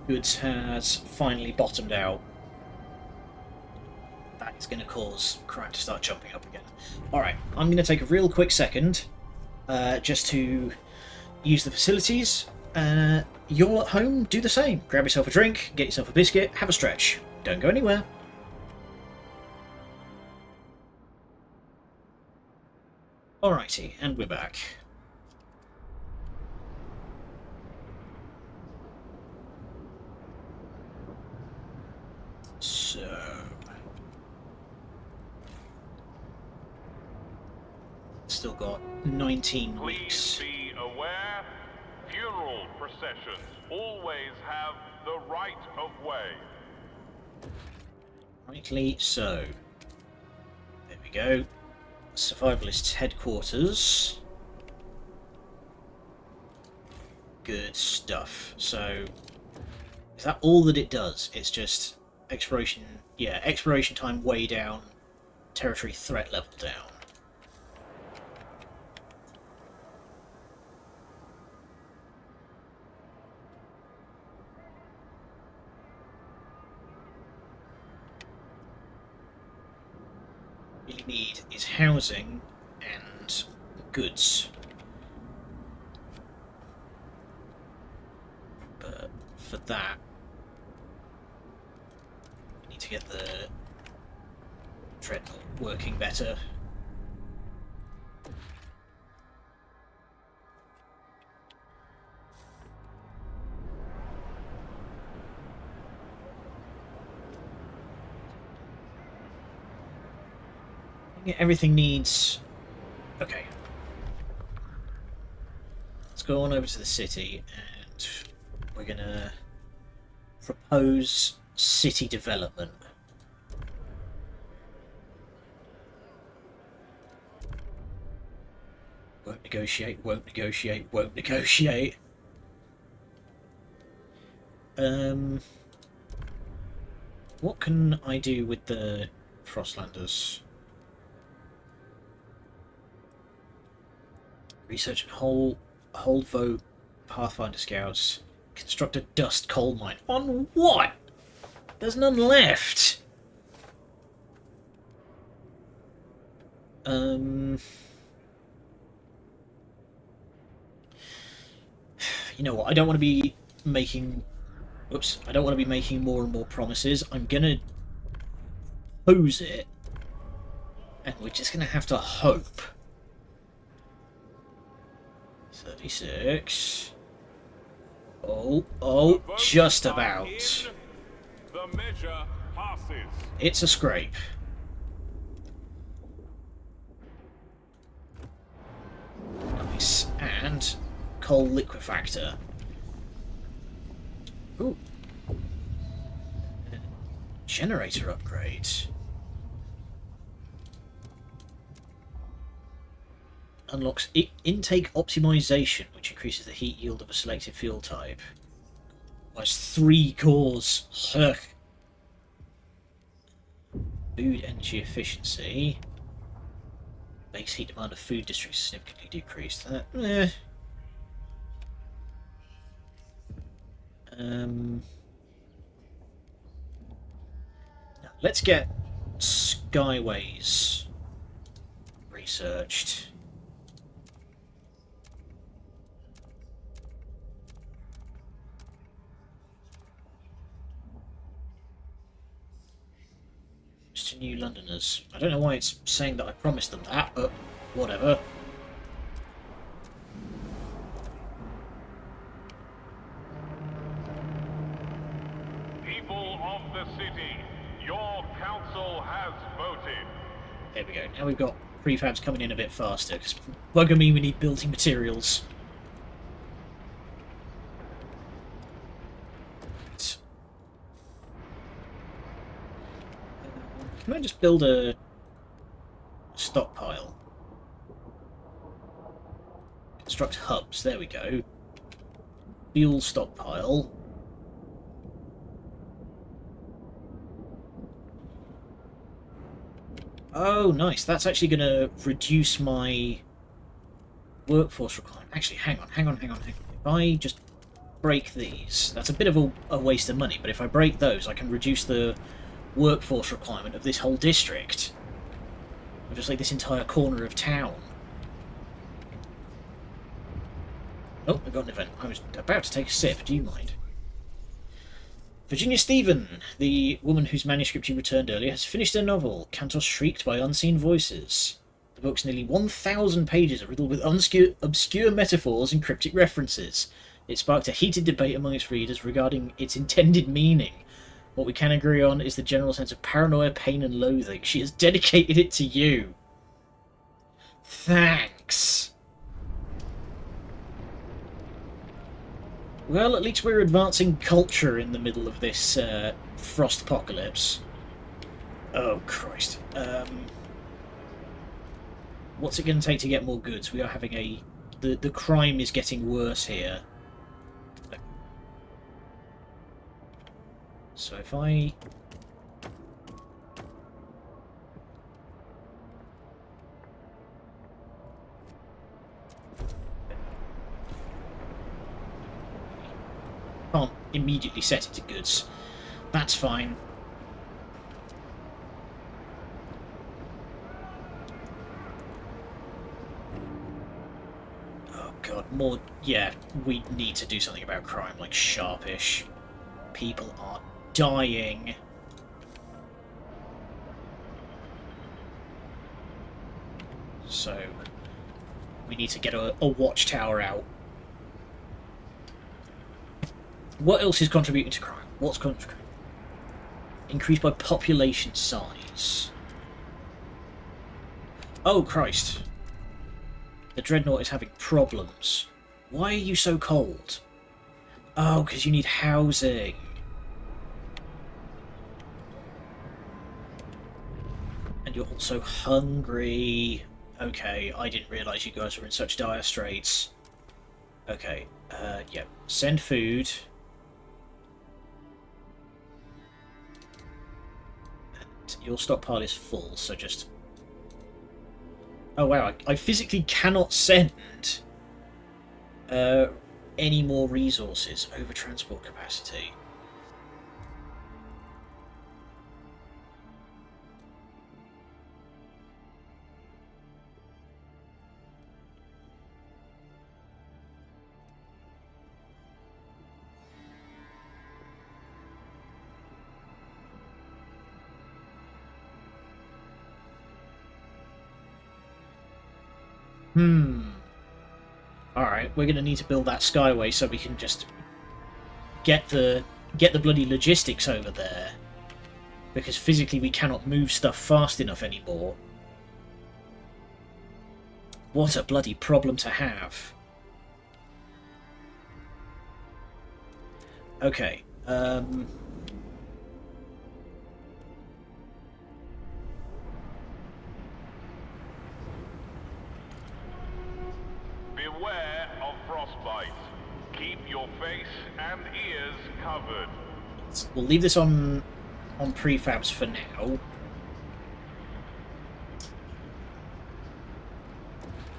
Goods has finally bottomed out. that is going to cause crime to start jumping up again. Alright, I'm going to take a real quick second just to use the facilities. You're at home, do the same. Grab yourself a drink, get yourself a biscuit, have a stretch. Don't go anywhere. Alrighty, and we're back. So... still got 19 weeks. Please be aware, funeral processions always have the right of way. Rightly so. There we go. Survivalists' headquarters. Good stuff. So, is that all that it does? It's just exploration... yeah, exploration time way down, territory threat level down. All you need is housing and goods. But for that, we need to get the dreadnought working better. Yeah, everything needs... okay. Let's go on over to the city and we're gonna propose city development. Won't negotiate, won't negotiate, won't negotiate. What can I do with the Frostlanders? Research and hold vote Pathfinder Scouts. Construct a dust coal mine. On what? There's none left. You know what? I don't want to be making... oops. I don't want to be making more and more promises. I'm gonna pose it. And we're just gonna have to hope. 36. Oh, just about. The measure passes. It's a scrape. Nice. And coal liquefactor. Ooh. Generator upgrade. Unlocks intake optimization, which increases the heat yield of a selected fuel type. That's 3 cores. Ugh. Food energy efficiency. Base heat demand of food districts significantly decreased. That, Now, let's get Skyways researched. To New Londoners. I don't know why it's saying that I promised them that, but whatever. People of the city, your council has voted. There we go. Now we've got prefabs coming in a bit faster, because bugger me, we need building materials. Can I just build a stockpile? Construct hubs, there we go. Fuel stockpile. Oh, nice. That's actually going to reduce my workforce requirement. Actually, hang on. If I just break these, that's a bit of a waste of money, but if I break those, I can reduce the workforce requirement of this whole district. Or just like this entire corner of town. Oh, I got an event. I was about to take a sip. Do you mind? Virginia Stephen, the woman whose manuscript you returned earlier, has finished her novel, Cantos Shrieked by Unseen Voices. The book's nearly 1,000 pages are riddled with obscure metaphors and cryptic references. It sparked a heated debate among its readers regarding its intended meaning. What we can agree on is the general sense of paranoia, pain and loathing. She has dedicated it to you. Thanks. Well, at least we're advancing culture in the middle of this frost apocalypse. Oh, Christ. What's it going to take to get more goods? We are having a... The crime is getting worse here. So if I... can't immediately set it to goods. That's fine. Oh god, more... yeah, we need to do something about crime, like sharpish. People are dying. So, we need to get a watchtower out. What else is contributing to crime? What's contributing? Increased by population size. Oh, Christ. The Dreadnought is having problems. Why are you so cold? Oh, because you need housing. And you're also hungry. Okay, I didn't realise you guys were in such dire straits. Okay, yeah. Send food. Your stockpile is full, so just... oh wow, I physically cannot send any more resources over transport capacity. Alright, we're going to need to build that skyway so we can just get the bloody logistics over there. Because physically we cannot move stuff fast enough anymore. What a bloody problem to have. Okay, Beware of frostbite. Keep your face and ears covered. we'll leave this on prefabs for now.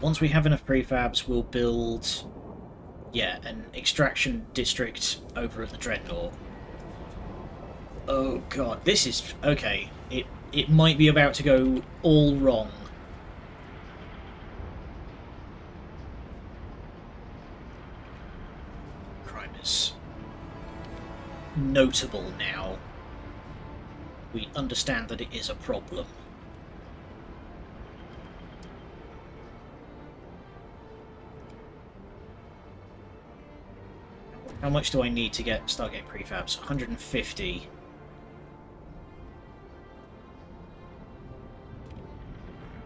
Once we have enough prefabs, we'll build, yeah, an extraction district over at the Dreadnought. Oh god, this is... okay, it might be about to go all wrong. Crime is notable now. We understand that it is a problem. How much do I need to get Stargate prefabs? 150.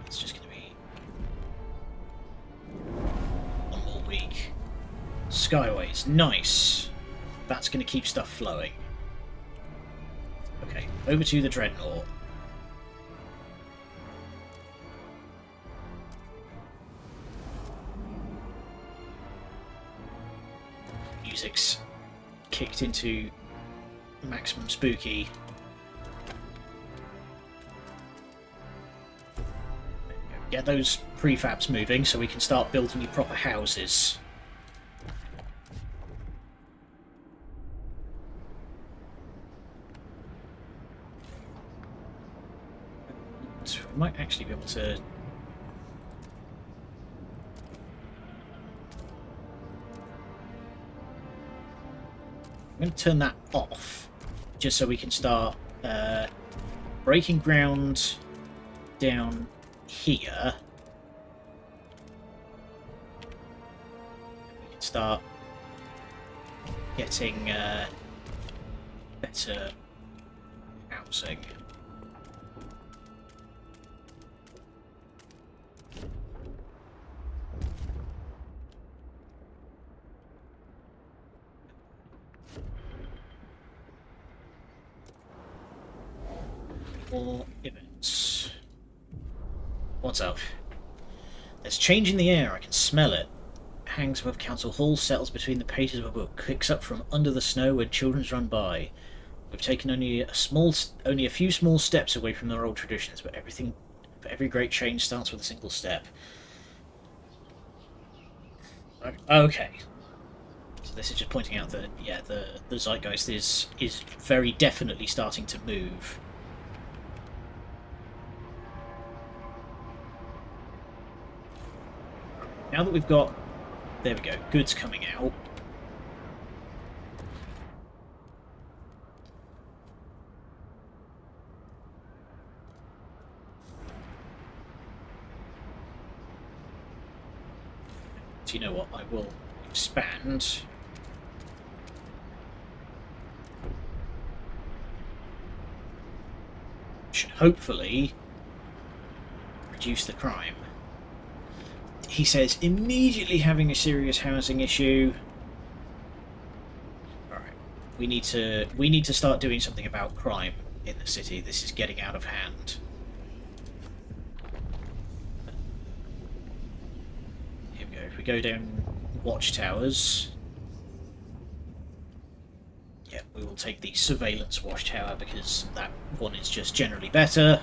It's just going to be one more week. Skyways, nice. That's going to keep stuff flowing. Okay, over to the Dreadnought. Music's kicked into maximum spooky. Get those prefabs moving so we can start building you proper houses. fact, we might actually be able to... I'm going to turn that off, just so we can start breaking ground down here. We can start getting better housing. More events. What's up? There's change in the air, I can smell it. Hangs above Council Hall, settles between the pages of a book, kicks up from under the snow when children run by. We've taken only a few small steps away from our old traditions, but every great change starts with a single step. Okay. So this is just pointing out that, yeah, the zeitgeist is very definitely starting to move. Now that we've got... There we go, goods coming out. So you know what, I will expand. Should hopefully reduce the crime. He says, immediately having a serious housing issue. Alright. We need to start doing something about crime in the city. This is getting out of hand. Here we go. If we go down watchtowers. Yeah, we will take the surveillance watchtower because that one is just generally better.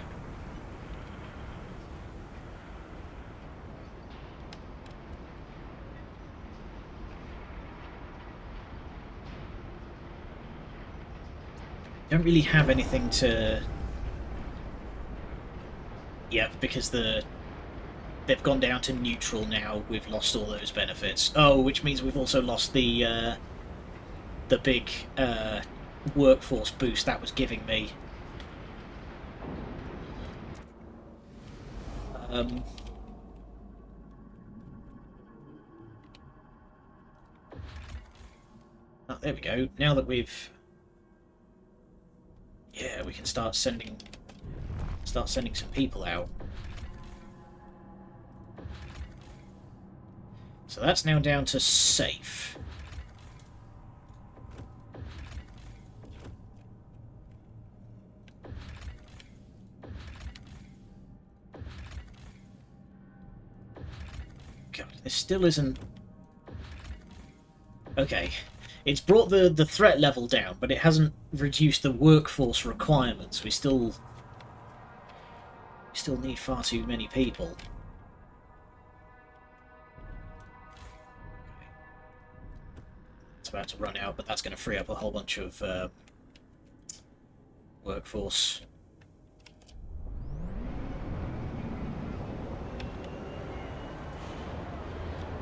Don't really have anything to... Yeah, because they've gone down to neutral now. We've lost all those benefits. Oh, which means we've also lost the big workforce boost that was giving me. Oh, there we go. Now that we've... Yeah, we can start sending some people out. So that's now down to safe. God, this still isn't... Okay. It's brought the threat level down, but it hasn't reduced the workforce requirements. We still need far too many people. It's about to run out, but that's going to free up a whole bunch of workforce.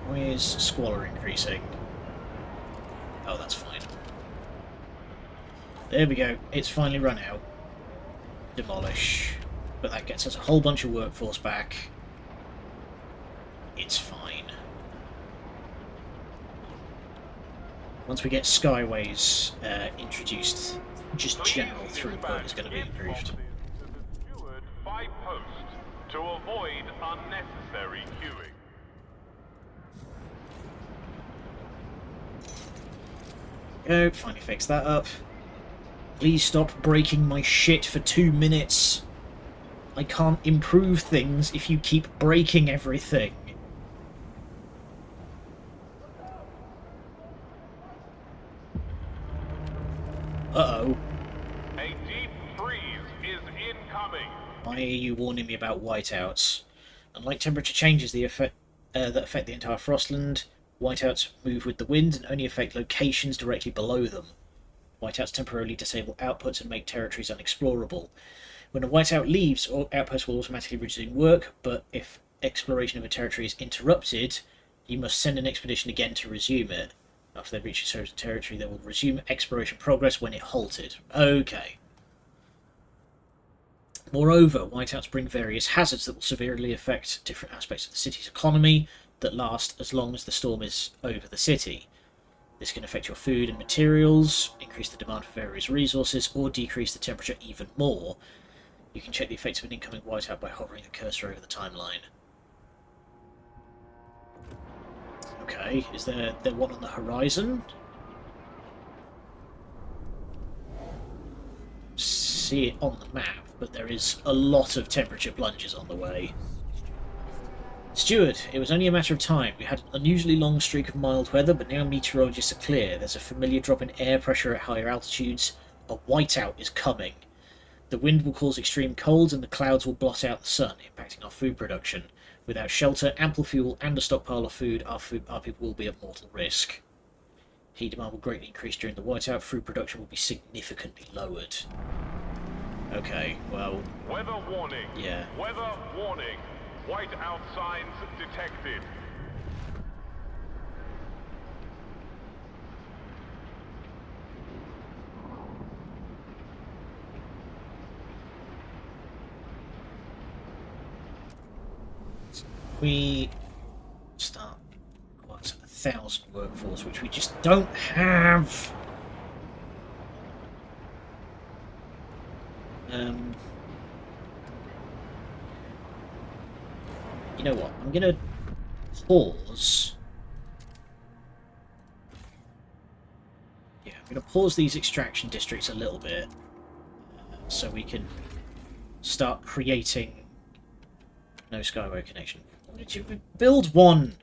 Why is squalor increasing? Oh, that's fine. There we go. It's finally run out. Demolish. But that gets us a whole bunch of workforce back. It's fine. Once we get skyways introduced, just general throughput is going to be improved. By post to avoid unnecessary queuing. Go, finally fix that up. Please stop breaking my shit for 2 minutes. I can't improve things if you keep breaking everything. Uh-oh. A deep freeze is incoming. Why are you warning me about whiteouts? Unlike temperature changes that affect the entire Frostland, whiteouts move with the wind and only affect locations directly below them. Whiteouts temporarily disable outputs and make territories unexplorable. When a whiteout leaves, outposts will automatically resume work, but if exploration of a territory is interrupted, you must send an expedition again to resume it. After they've reached a certain territory, they will resume exploration progress when it halted. Okay. Moreover, whiteouts bring various hazards that will severely affect different aspects of the city's economy that last as long as the storm is over the city. This can affect your food and materials, increase the demand for various resources, or decrease the temperature even more. You can check the effects of an incoming whiteout by hovering the cursor over the timeline. Okay, is there one on the horizon? See it on the map, but there is a lot of temperature plunges on the way. Steward, it was only a matter of time. We had an unusually long streak of mild weather, but now meteorologists are clear. There's a familiar drop in air pressure at higher altitudes. A whiteout is coming. The wind will cause extreme colds, and the clouds will blot out the sun, impacting our food production. Without shelter, ample fuel, and a stockpile of food, our people will be at mortal risk. Heat demand will greatly increase during the whiteout. Food production will be significantly lowered. Okay, well... Weather warning. Yeah. Weather warning. Whiteout signs detected. We start quite 1,000 workforce, which we just don't have. You know what? I'm gonna pause. Yeah, I'm gonna pause these extraction districts a little bit, so we can start creating. No Skyway connection. Why did you build one?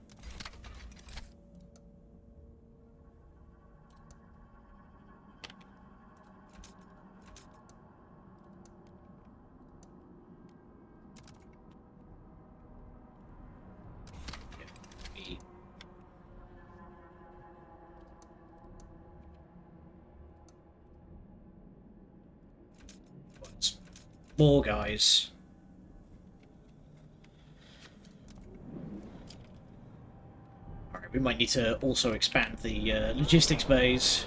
More guys. Alright, we might need to also expand the logistics bays.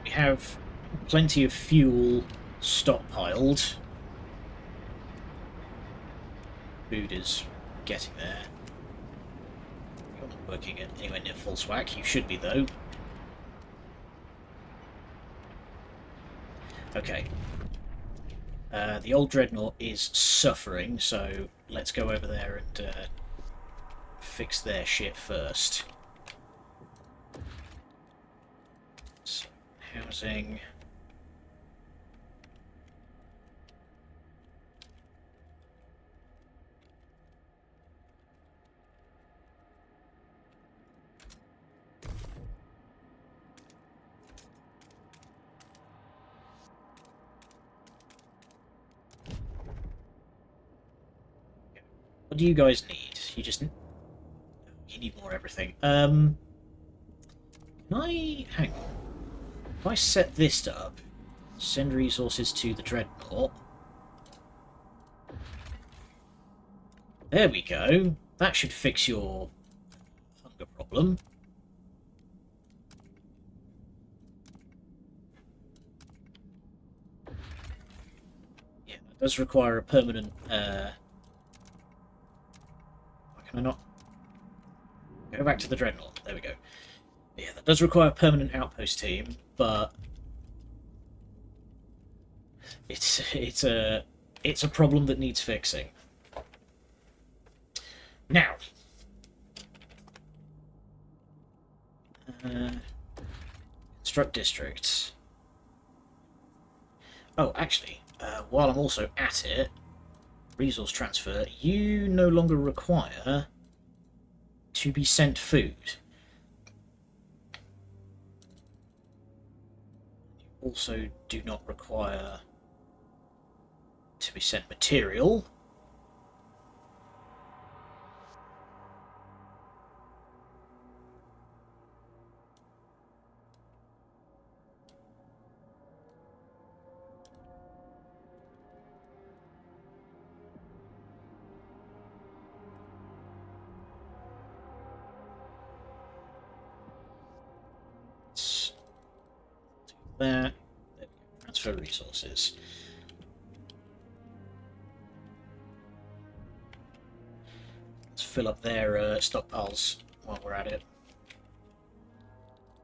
We have plenty of fuel stockpiled. Food is getting there. You're not working at anywhere near full swag. You should be, though. Okay. The old dreadnought is suffering, so let's go over there and fix their shit first. So, housing. What do you guys need? You need more everything. Can I hang on? If I set this up, send resources to the dreadnought. There we go. That should fix your hunger problem. Yeah, that does require a permanent. Can I not go back to the dreadnought? There we go. Yeah, that does require a permanent outpost team, but it's a problem that needs fixing. Now, construct districts. Oh, actually, while I'm also at it, resource transfer, you no longer require to be sent food. You also do not require we sent material. Let's do that. There we go. Transfer resources. Let's fill up their stockpiles while we're at it.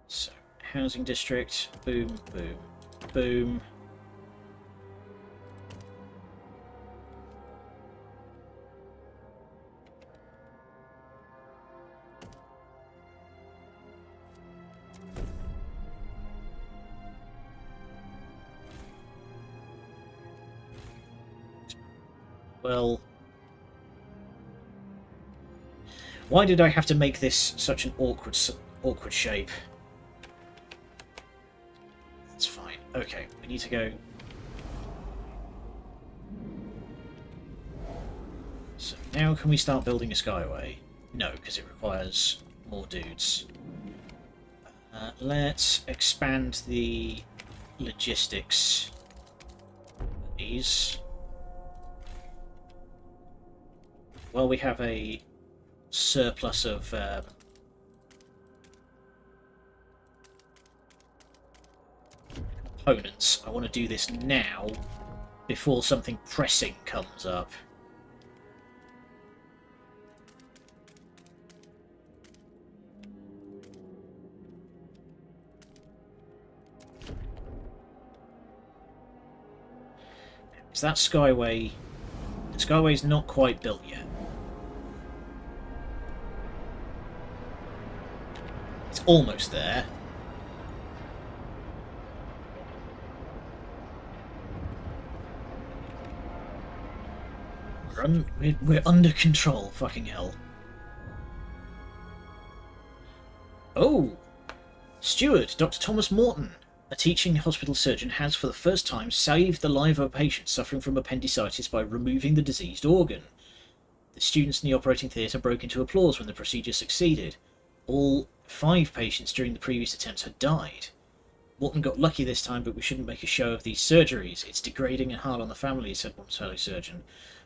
So, housing district, boom, boom, boom. Well, why did I have to make this such an awkward shape? That's fine. Okay, we need to go. So now can we start building a skyway? No, because it requires more dudes. Let's expand the logistics. These. Well, we have a surplus of components. I want to do this now before something pressing comes up. Is that skyway? The skyway's not quite built yet. It's almost there. We're under control, fucking hell. Oh! Steward, Dr. Thomas Morton, a teaching hospital surgeon, has for the first time saved the life of a patient suffering from appendicitis by removing the diseased organ. The students in the operating theatre broke into applause when the procedure succeeded. All 5 patients during the previous attempts had died. Morton got lucky this time, but we shouldn't make a show of these surgeries. It's degrading and hard on the families, said one fellow surgeon.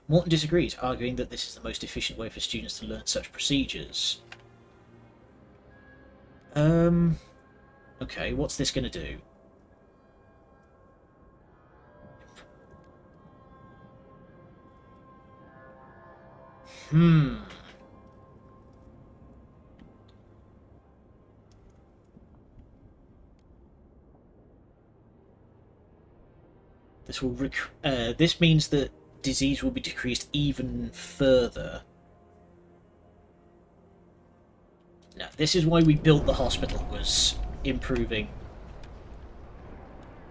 Morton disagreed, arguing that this is the most efficient way for students to learn such procedures. Okay, what's this going to do? This will this means that disease will be decreased even further. No, this is why we built the hospital, was improving,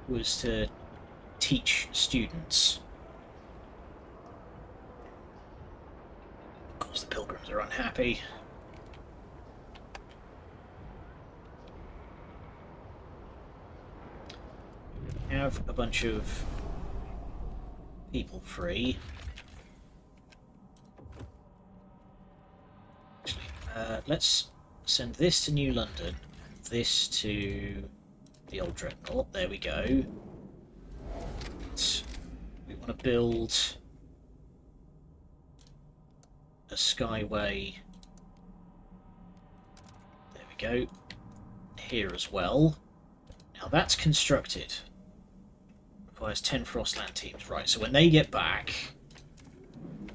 was to teach students. Of course the pilgrims are unhappy. We have a bunch of people free. Actually, let's send this to New London, and this to the old Dreadnought. There we go. We want to build a skyway. There we go. Here as well. Now that's constructed. Requires 10 Frostland teams. Right, so when they get back,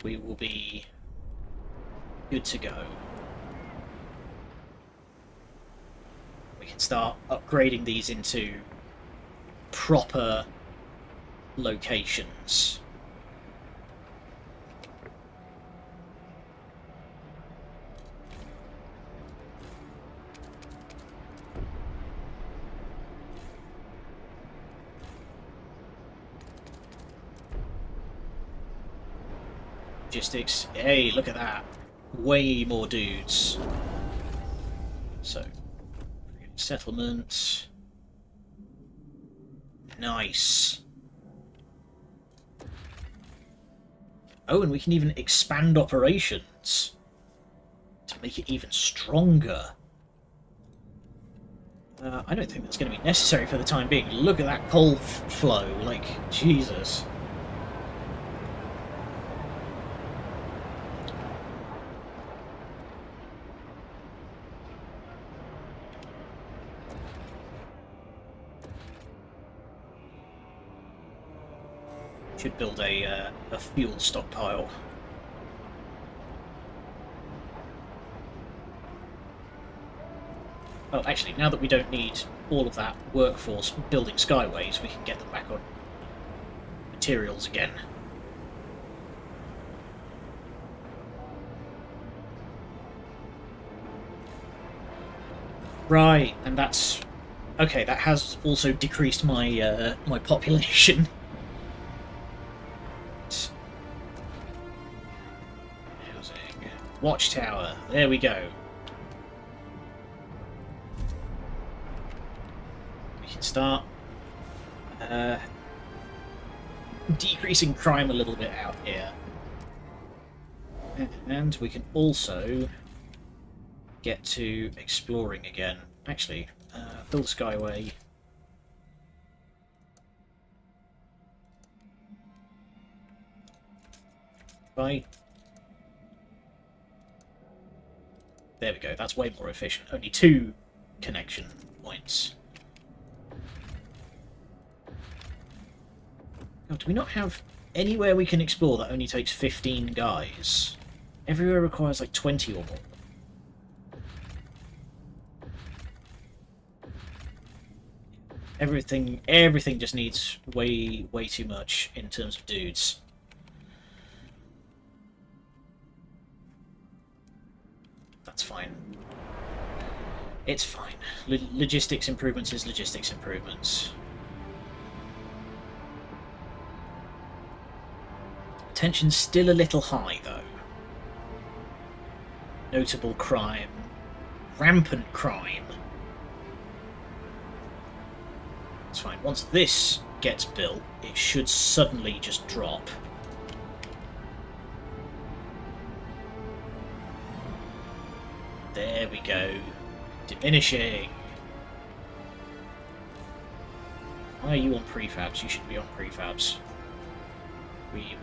we will be good to go. We can start upgrading these into proper locations. Logistics. Hey, look at that. Way more dudes. So, settlement. Nice. Oh, and we can even expand operations to make it even stronger. I don't think that's going to be necessary for the time being. Look at that coal flow, like, Jesus. Should build a fuel stockpile. Oh, actually, now that we don't need all of that workforce building skyways, we can get them back on materials again. Right, and that's... okay, that has also decreased my my population. Housing. Watchtower, there we go. Start decreasing crime a little bit out here. And we can also get to exploring again. Actually, build a skyway. Bye. There we go, that's way more efficient. Only 2 connection points. Oh, do we not have anywhere we can explore that only takes 15 guys? Everywhere requires like 20 or more. Everything just needs way too much in terms of dudes. That's fine. It's fine. Logistics improvements is logistics improvements. Tension's still a little high, though. Notable crime. Rampant crime. It's fine. Once this gets built, it should suddenly just drop. There we go. Diminishing. Why are you on prefabs? You should be on prefabs.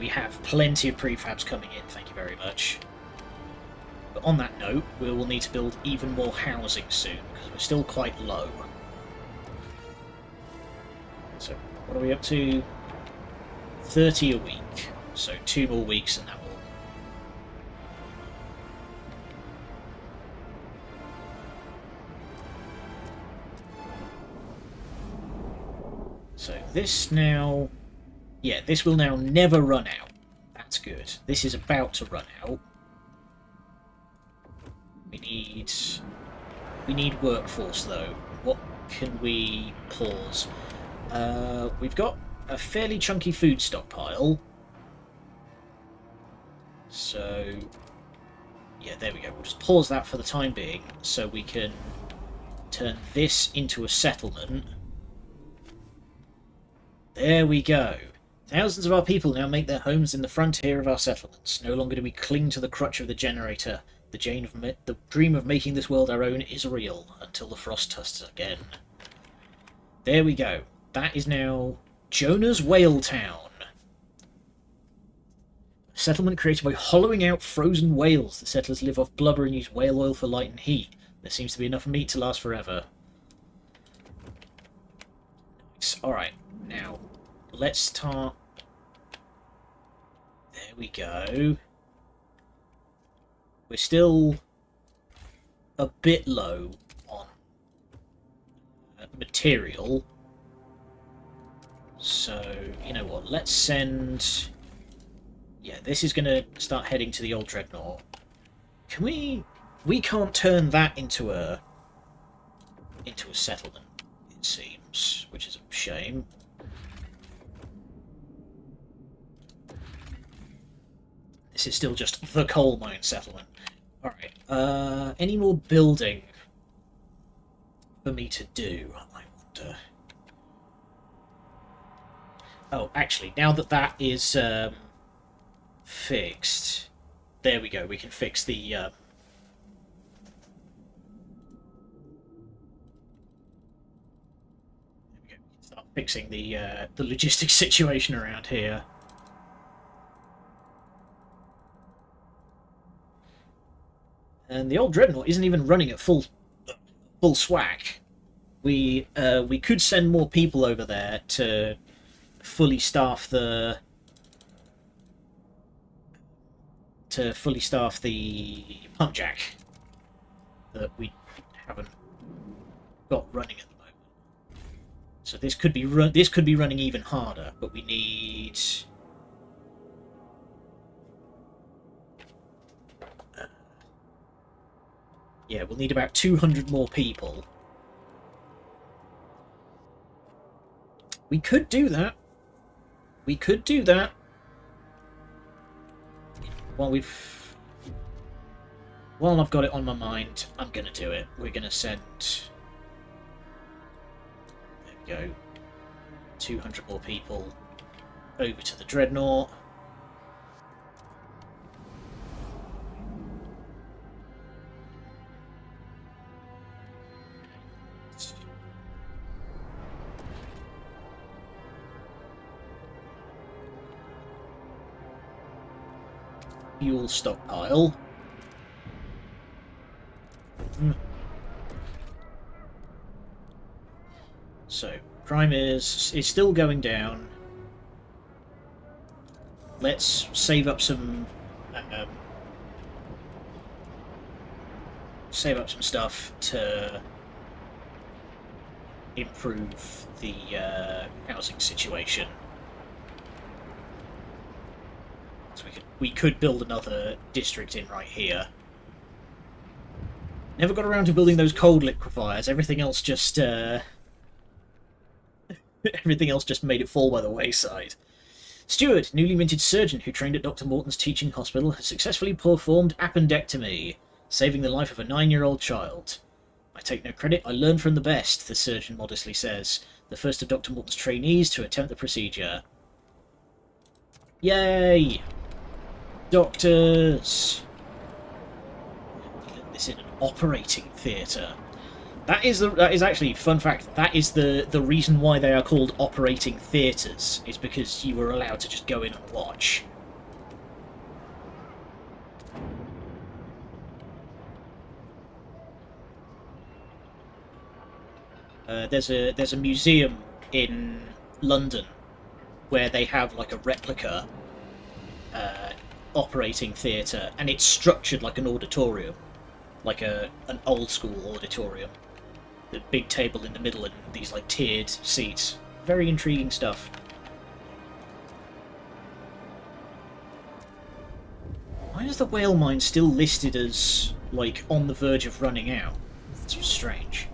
We have plenty of prefabs coming in, thank you very much. But on that note, we will need to build even more housing soon, because we're still quite low. So, what are we up to? 30 a week. So 2 more weeks and that will... So this now... yeah, this will now never run out. That's good. This is about to run out. We need workforce though. What can we pause? We've got a fairly chunky food stockpile. So yeah, there we go. We'll just pause that for the time being so we can turn this into a settlement. There we go. Thousands of our people now make their homes in the frontier of our settlements. No longer do we cling to the crutch of the generator. The dream of making this world our own is real, until the frost tests again. There we go. That is now Jonah's Whale Town. A settlement created by hollowing out frozen whales. The settlers live off blubber and use whale oil for light and heat. There seems to be enough meat to last forever. Nice. Alright, now... let's start... there we go. We're still a bit low on material. So, you know what, let's send... yeah, this is going to start heading to the old Dreadnought. Can we... we can't turn that into a settlement, it seems, which is a shame. This is still just the coal mine settlement. Alright, any more building for me to do, I wonder? Oh, actually, now that that is fixed. There we go. We can fix the... start fixing the logistics situation around here. And the old Dreadnought isn't even running at full swag. We could send more people over there to fully staff the pump jack that we haven't got running at the moment. So this could be running even harder, but we need yeah, we'll need about 200 more people. We could do that. We could do that. While I've got it on my mind, I'm going to do it. We're going to send... There we go. 200 more people over to the Dreadnought. Fuel stockpile. So, crime is still going down. Let's save up some stuff to improve the housing situation. So we could build another district in right here. Never got around to building those cold liquefiers. Everything else just made it fall by the wayside. Stewart, newly minted surgeon who trained at Dr. Morton's teaching hospital, has successfully performed appendectomy, saving the life of a 9-year-old child. I take no credit, I learned from the best, the surgeon modestly says, the first of Dr. Morton's trainees to attempt the procedure. Yay! Doctors! This in an operating theatre. That is actually, fun fact, that is the reason why they are called operating theatres, is because you were allowed to just go in and watch. There's a museum in London where they have like a replica operating theatre, and it's structured like an auditorium, like an old school auditorium. The big table in the middle and these like tiered seats. Very intriguing stuff. Why is the whale mine still listed as like on the verge of running out? That's strange.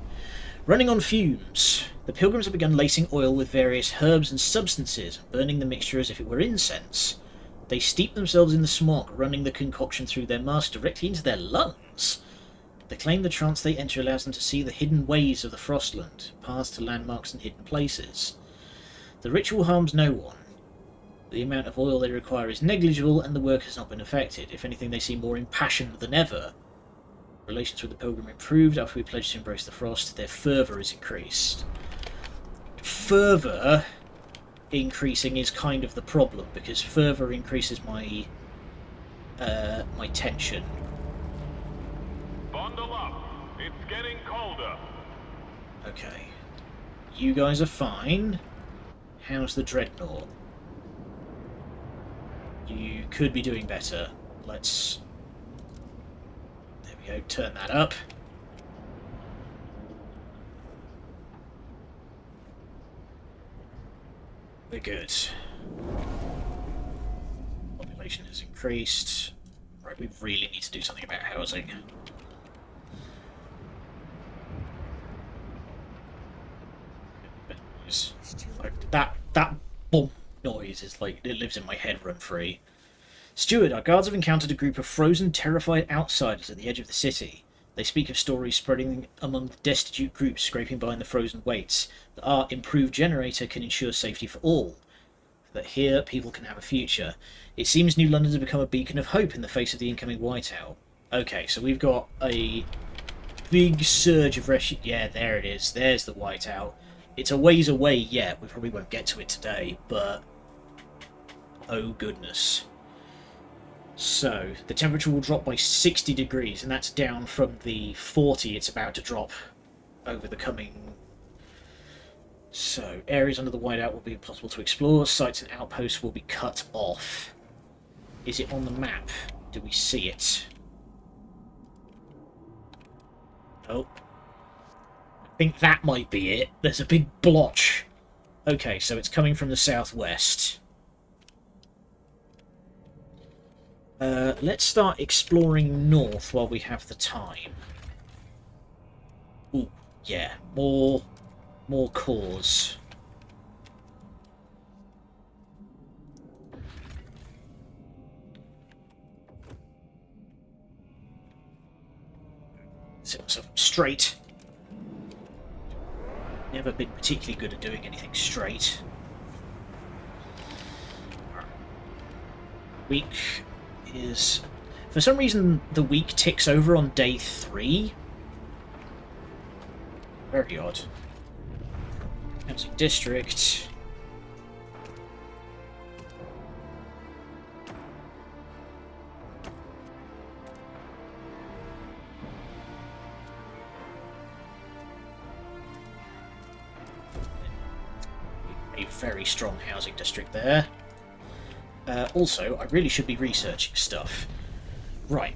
Running on fumes. The pilgrims have begun lacing oil with various herbs and substances, burning the mixture as if it were incense. They steep themselves in the smog, running the concoction through their masks directly into their lungs. They claim the trance they enter allows them to see the hidden ways of the Frostland, paths to landmarks and hidden places. The ritual harms no one. The amount of oil they require is negligible, and the work has not been affected. If anything, they seem more impassioned than ever. Relations with the pilgrim improved after we pledged to embrace the frost. Their fervour is increased. Fervour increasing is kind of the problem, because fervour increases my my tension. Bundle up. It's getting colder. Okay. You guys are fine. How's the Dreadnought? You could be doing better. Let's... There we go. Turn that up. We're good. Population has increased. Right, we really need to do something about housing. Like that bump noise is like, it lives in my head run free. Steward, our guards have encountered a group of frozen, terrified outsiders at the edge of the city. They speak of stories spreading among destitute groups scraping by in the frozen weights. Our improved generator can ensure safety for all. that here people can have a future. It seems New London has become a beacon of hope in the face of the incoming whiteout. Okay, so we've got a big surge of refugees. Yeah, there it is. There's the whiteout. It's a ways away yet. We probably won't get to it today, but oh goodness. So, the temperature will drop by 60 degrees, and that's down from the 40 it's about to drop over the coming... So, areas under the whiteout will be impossible to explore. Sites and outposts will be cut off. Is it on the map? Do we see it? Oh. I think that might be it. There's a big blotch. Okay, so it's coming from the southwest. Let's start exploring north while we have the time. Ooh, yeah. More cores. Set myself up straight. Never been particularly good at doing anything straight. Week is... For some reason, the week ticks over on day 3. Very odd. Housing district. A very strong housing district there. Also, I really should be researching stuff. Right.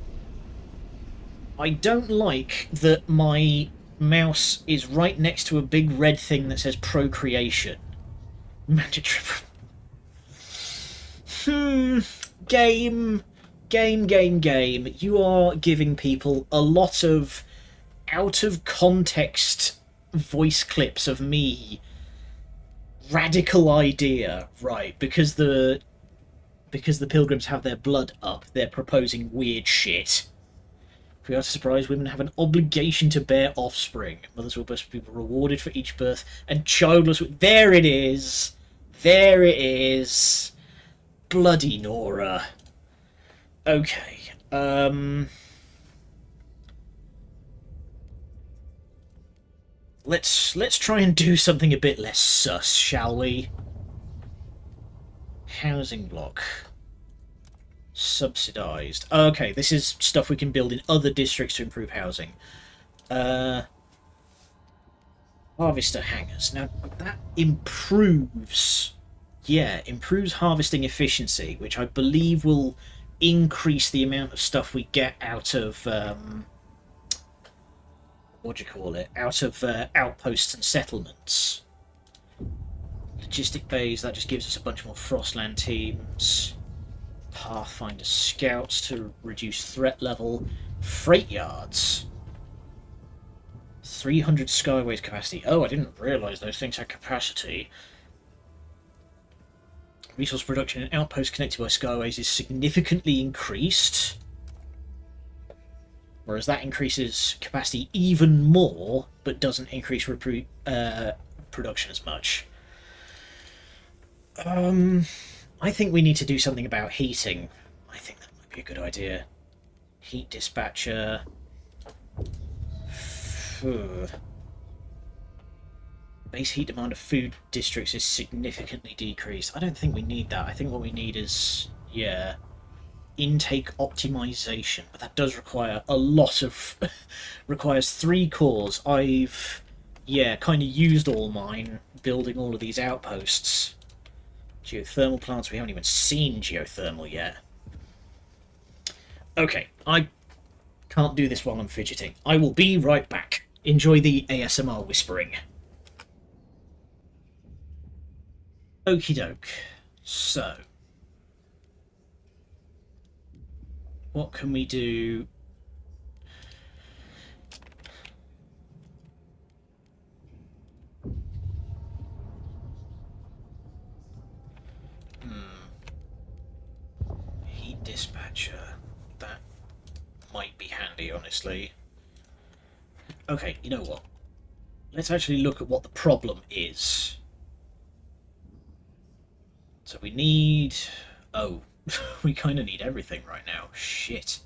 I don't like that my mouse is right next to a big red thing that says procreation. Mandatory. Game. You are giving people a lot of out of context voice clips of me. Radical idea, right? Because the pilgrims have their blood up, they're proposing weird shit. If we are to surprise, women have an obligation to bear offspring. Mothers will be rewarded for each birth, and childless... There it is! There it is! Bloody Nora. Okay, Let's try and do something a bit less sus, shall we? Housing block. Subsidised. Okay, this is stuff we can build in other districts to improve housing. Harvester hangars. Now, that improves... Yeah, improves harvesting efficiency, which I believe will increase the amount of stuff we get out of... what do you call it? Out of outposts and settlements. Logistic bays, that just gives us a bunch more Frostland teams. Pathfinder scouts to reduce threat level. Freight yards. 300 skyways capacity. Oh, I didn't realise those things had capacity. Resource production in outposts connected by skyways is significantly increased. Whereas that increases capacity even more, but doesn't increase production as much. I think we need to do something about heating. I think that might be a good idea. Heat dispatcher. Base heat demand of food districts is significantly decreased. I don't think we need that. I think what we need is, yeah, intake optimization. But that does require a lot of... requires 3 cores. I've, yeah, kind of used all mine building all of these outposts. Geothermal plants, we haven't even seen geothermal yet. Okay, I can't do this while I'm fidgeting. I will be right back. Enjoy the ASMR whispering. Okie doke. So, what can we do? Heat dispatcher. That might be handy, honestly. Okay, you know what? Let's actually look at what the problem is. So we need... Oh, we kind of need everything right now. Shit.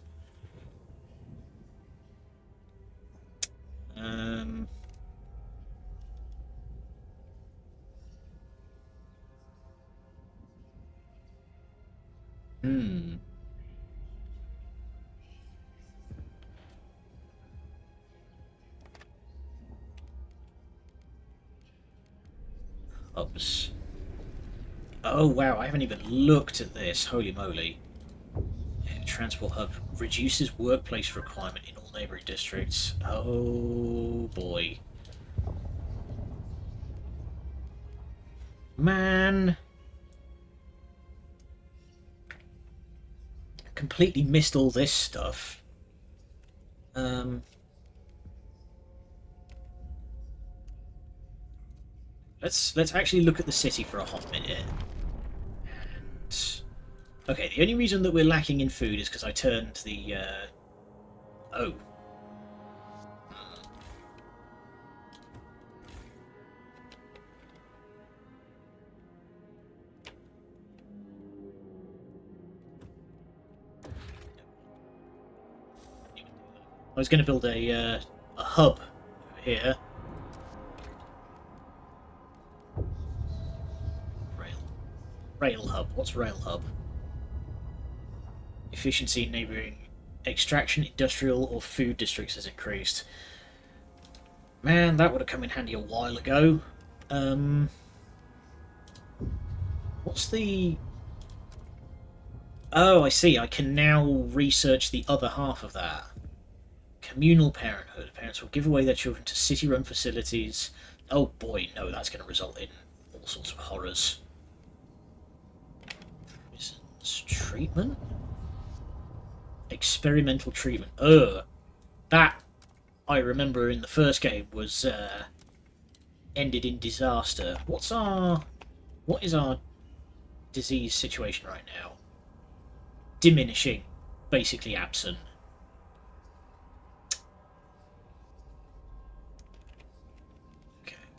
Um... Hmm. Oops. Oh wow, I haven't even looked at this. Holy moly. Transport hub reduces workplace requirement in all neighbouring districts. Oh boy. Man. Completely missed all this stuff. Let's actually look at the city for a hot minute. And okay, the only reason that we're lacking in food is because I turned the oh. I was going to build a hub over here. Rail hub. What's rail hub? Efficiency in neighbouring extraction, industrial, or food districts has increased. Man, that would have come in handy a while ago. What's the... Oh, I see. I can now research the other half of that. Communal parenthood. Parents will give away their children to city-run facilities. Oh boy, no, that's going to result in all sorts of horrors. Prisons treatment? Experimental treatment. That, I remember in the first game, was ended in disaster. What is our disease situation right now? Diminishing. Basically absent.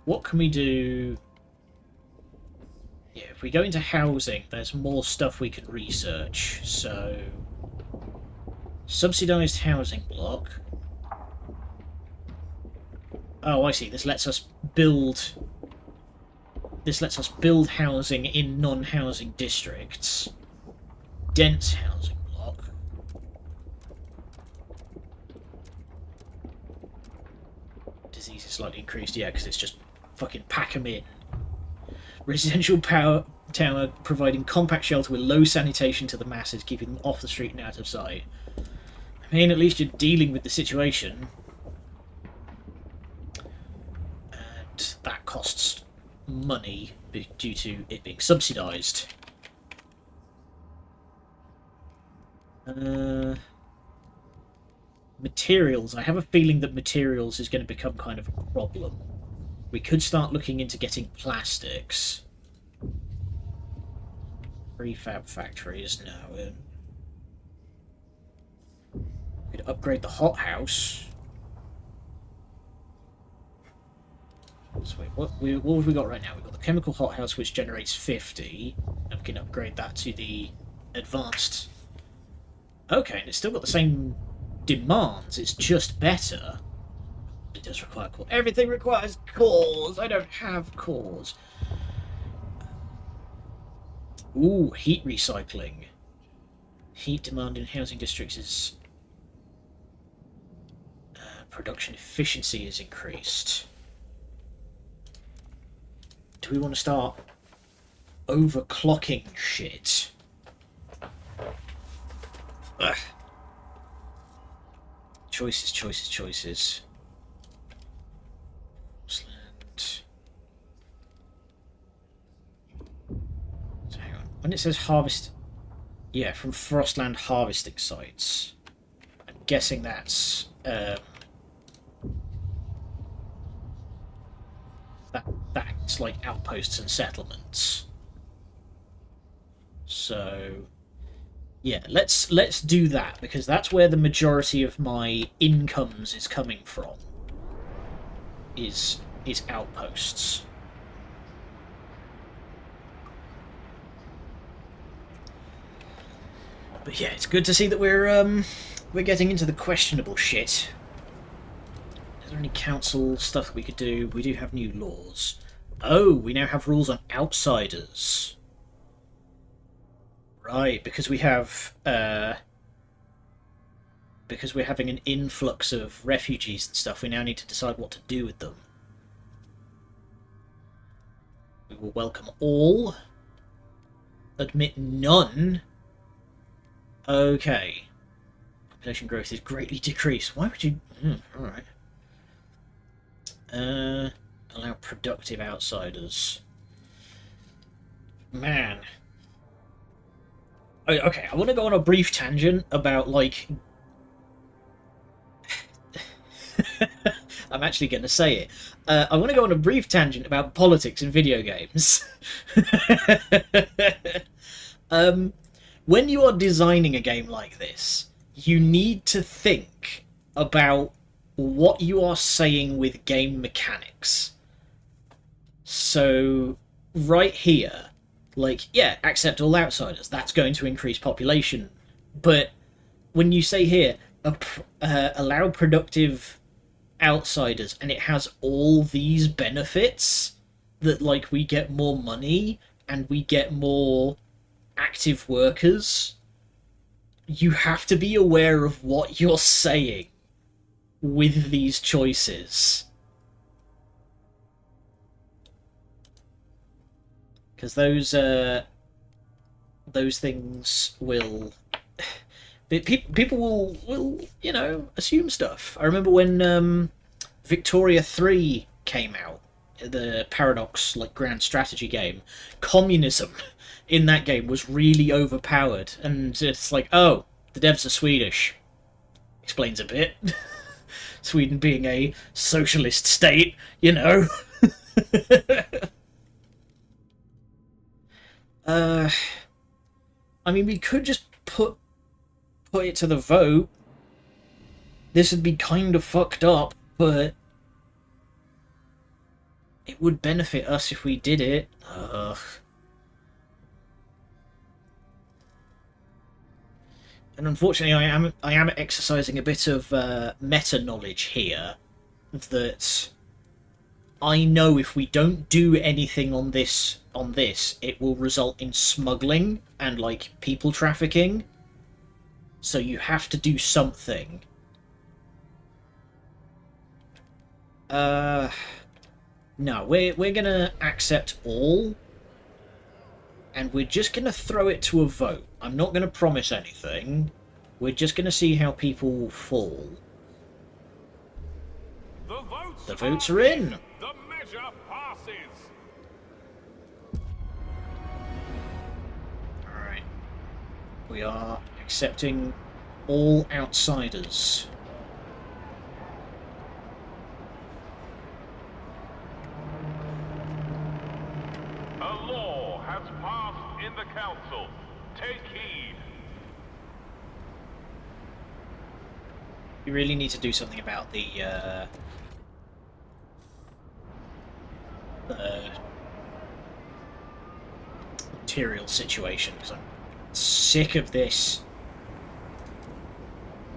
What can we do? Yeah, if we go into housing, there's more stuff we can research. So, subsidised housing block. Oh, I see. This lets us build housing in non-housing districts. Dense housing block. Disease is slightly increased, yeah, because it's just fucking pack 'em in. Residential power tower providing compact shelter with low sanitation to the masses, keeping them off the street and out of sight. I mean, at least you're dealing with the situation. And that costs money due to it being subsidised. Materials. I have a feeling that materials is going to become kind of a problem. We could start looking into getting plastics. Prefab factories, no. We could upgrade the hothouse. So wait, what have we got right now? We've got the chemical hothouse, which generates 50. And we can upgrade that to the advanced. Okay, and it's still got the same demands, it's just better. It does require cores. Everything requires cores. I don't have cores. Ooh, heat recycling. Heat demand in housing districts is... production efficiency is increased. Do we want to start overclocking shit? Ugh. Choices, choices, choices. Frostland. So hang on. When it says harvest... Yeah, from Frostland harvesting sites. I'm guessing that's... that's like outposts and settlements. So... Yeah, let's do that, because that's where the majority of my incomes is coming from. Is outposts. But yeah, it's good to see that we're getting into the questionable shit. Is there any council stuff that we could do? We do have new laws. Oh, we now have rules on outsiders. Right, because we have because we're having an influx of refugees and stuff, we now need to decide what to do with them. We will welcome all. Admit none. Okay. Population growth is greatly decreased. Why would you... alright. Allow productive outsiders. Man. Okay, I want to go on a brief tangent about, like... I'm actually going to say it. I want to go on a brief tangent about politics in video games. When you are designing a game like this, you need to think about what you are saying with game mechanics. So, right here, like, yeah, accept all outsiders. That's going to increase population. But when you say here, allow productive outsiders, and it has all these benefits, that, like, we get more money, and we get more active workers, you have to be aware of what you're saying with these choices. Because those things will... people will, you know, assume stuff. I remember when Victoria 3 came out, the Paradox, like, grand strategy game, communism in that game was really overpowered, and it's like, oh, the devs are Swedish. Explains a bit. Sweden being a socialist state, you know. I mean, we could just put it to the vote. This would be kind of fucked up, but it would benefit us if we did it. Ugh. And unfortunately, I am exercising a bit of meta knowledge here, that I know if we don't do anything on this, it will result in smuggling and, like, people trafficking. So you have to do something. No, we're gonna accept all, and we're just gonna throw it to a vote. I'm not gonna promise anything. We're just gonna see how people fall. The votes are in. The measure passes. Alright. We are accepting all outsiders. A law has passed in the council. Take heed. We really need to do something about the material situation, because I'm sick of this.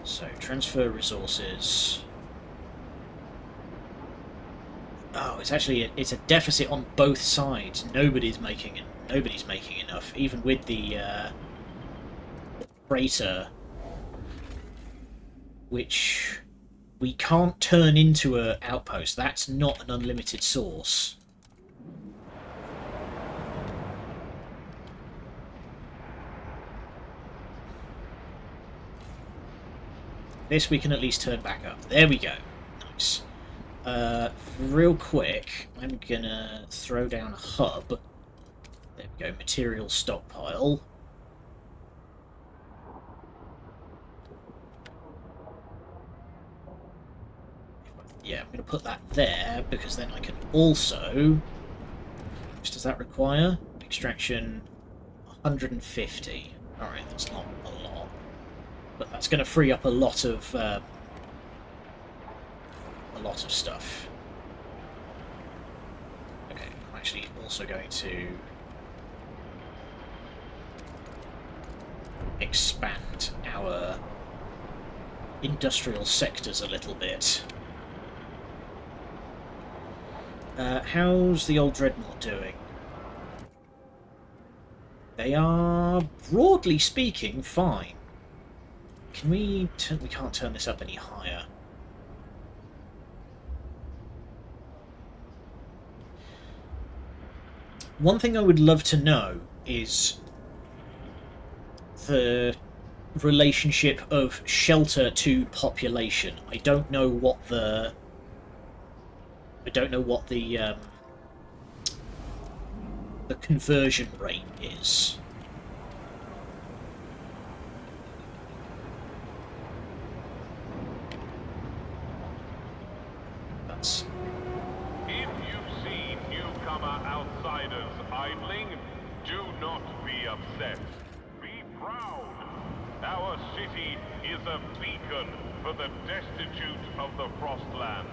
So, transfer resources. Oh, it's actually it's a deficit on both sides. Nobody's making enough, even with the freighter, which we can't turn into an outpost. That's not an unlimited source. This we can at least turn back up. There we go. Nice. Real quick, I'm gonna throw down a hub. There we go, material stockpile. Yeah, I'm gonna put that there, because then I can also... How much does that require? Extraction 150. Alright, that's not a lot. But that's gonna free up a lot of stuff. Okay, I'm actually also going to expand our industrial sectors a little bit. How's the old Dreadnought doing? They are, broadly speaking, fine. Can we turn... we can't turn this up any higher. One thing I would love to know is the relationship of shelter to population. I don't know what the conversion rate is. That's... If you see newcomer outsiders idling, do not be upset. Be proud. Our city is a beacon for the destitute of the Frostland.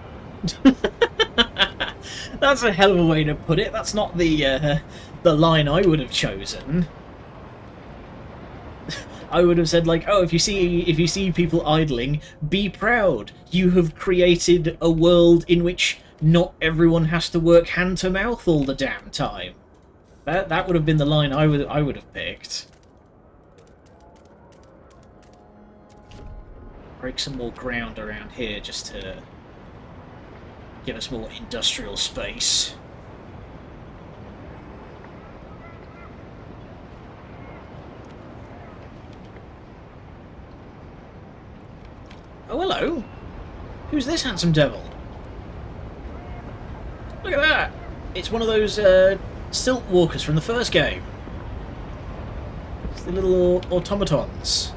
That's a hell of a way to put it. That's not the line I would have chosen. I would have said, like, oh, if you see people idling, be proud. You have created a world in which not everyone has to work hand to mouth all the damn time. That would have been the line I would have picked. Break some more ground around here just to give us more industrial space. Oh, hello! Who's this handsome devil? Look at that! It's one of those silt walkers from the first game. It's the little automatons.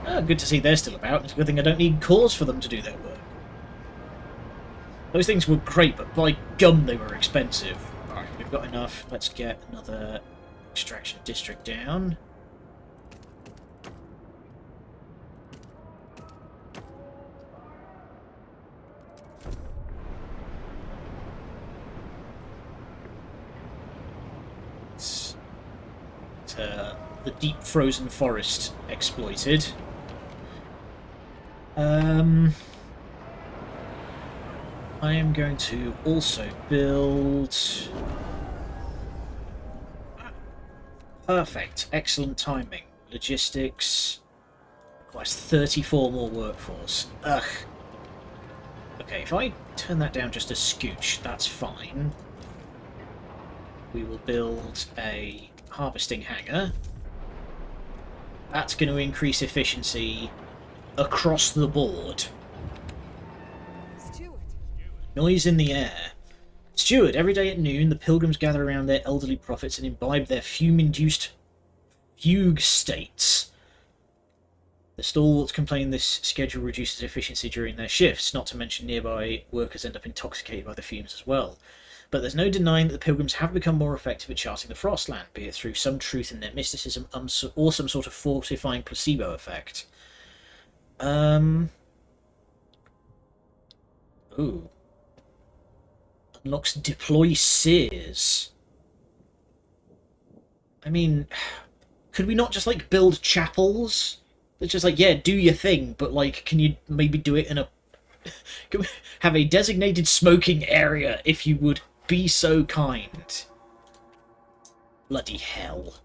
Oh, good to see they're still about. It's a good thing I don't need cores for them to do their work. Those things were great, but by gum they were expensive. Alright, we've got enough. Let's get another extraction district down. The deep frozen forest exploited. I am going to also build... Perfect. Excellent timing. Logistics requires 34 more workforce. Ugh. Okay, if I turn that down just a scooch, that's fine. We will build a harvesting hangar. That's going to increase efficiency across the board. Noise in the air. Steward, every day at noon, the pilgrims gather around their elderly prophets and imbibe their fume-induced fugue states. The stalwarts complain this schedule reduces efficiency during their shifts, not to mention nearby workers end up intoxicated by the fumes as well. But there's no denying that the pilgrims have become more effective at charting the Frostland, be it through some truth in their mysticism or some sort of fortifying placebo effect. Ooh. Unlocks deploy seers. I mean, could we not just, like, build chapels? It's just like, yeah, do your thing, but, like, can you maybe do it in a... Can we have a designated smoking area, if you would be so kind? Bloody hell.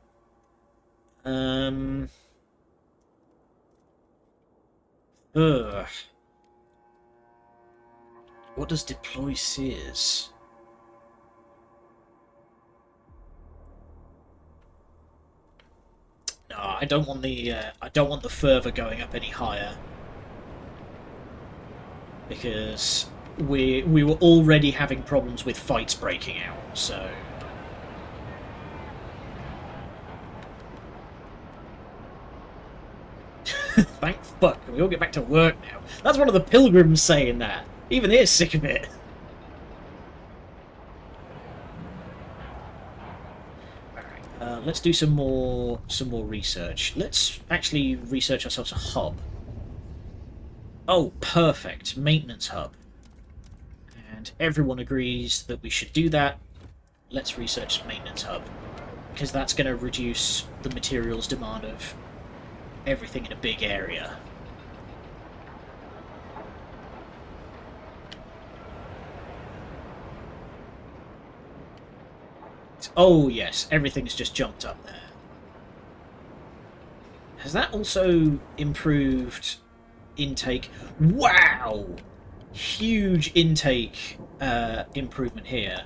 Ugh. What does deploy seers? No, I don't want the fervor going up any higher, because we were already having problems with fights breaking out. So thank fuck, can we all get back to work now? That's one of the pilgrims saying that. Even they're sick of it. Alright, let's do some more research. Let's actually research ourselves a hub. Oh, perfect. Maintenance hub. And everyone agrees that we should do that. Let's research maintenance hub, because that's going to reduce the materials demand of everything in a big area. Oh yes, everything's just jumped up there. Has that also improved intake? Wow! Huge intake improvement here.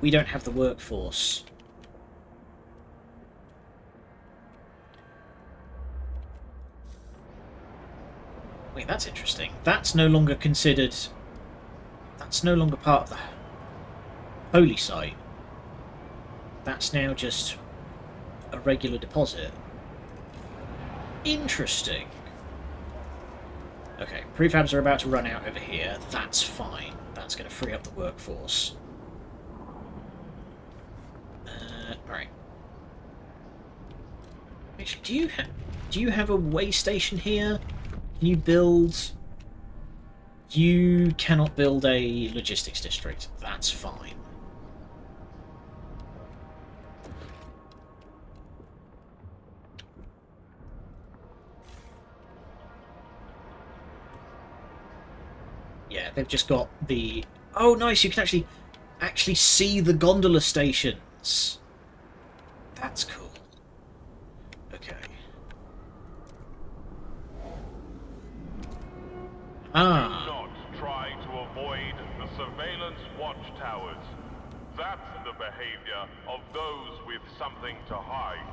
We don't have the workforce. Wait, that's interesting. That's no longer considered... That's no longer part of the holy site. That's now just a regular deposit. Interesting. Okay, prefabs are about to run out over here. That's fine. That's going to free up the workforce. Right. Actually, do you have a way station here? Can you build... You cannot build a logistics district. That's fine. Yeah, they've just got the... Oh, nice! You can actually see the gondola stations. That's cool. Okay. Ah. Do not try to avoid the surveillance watchtowers. That's the behavior of those with something to hide.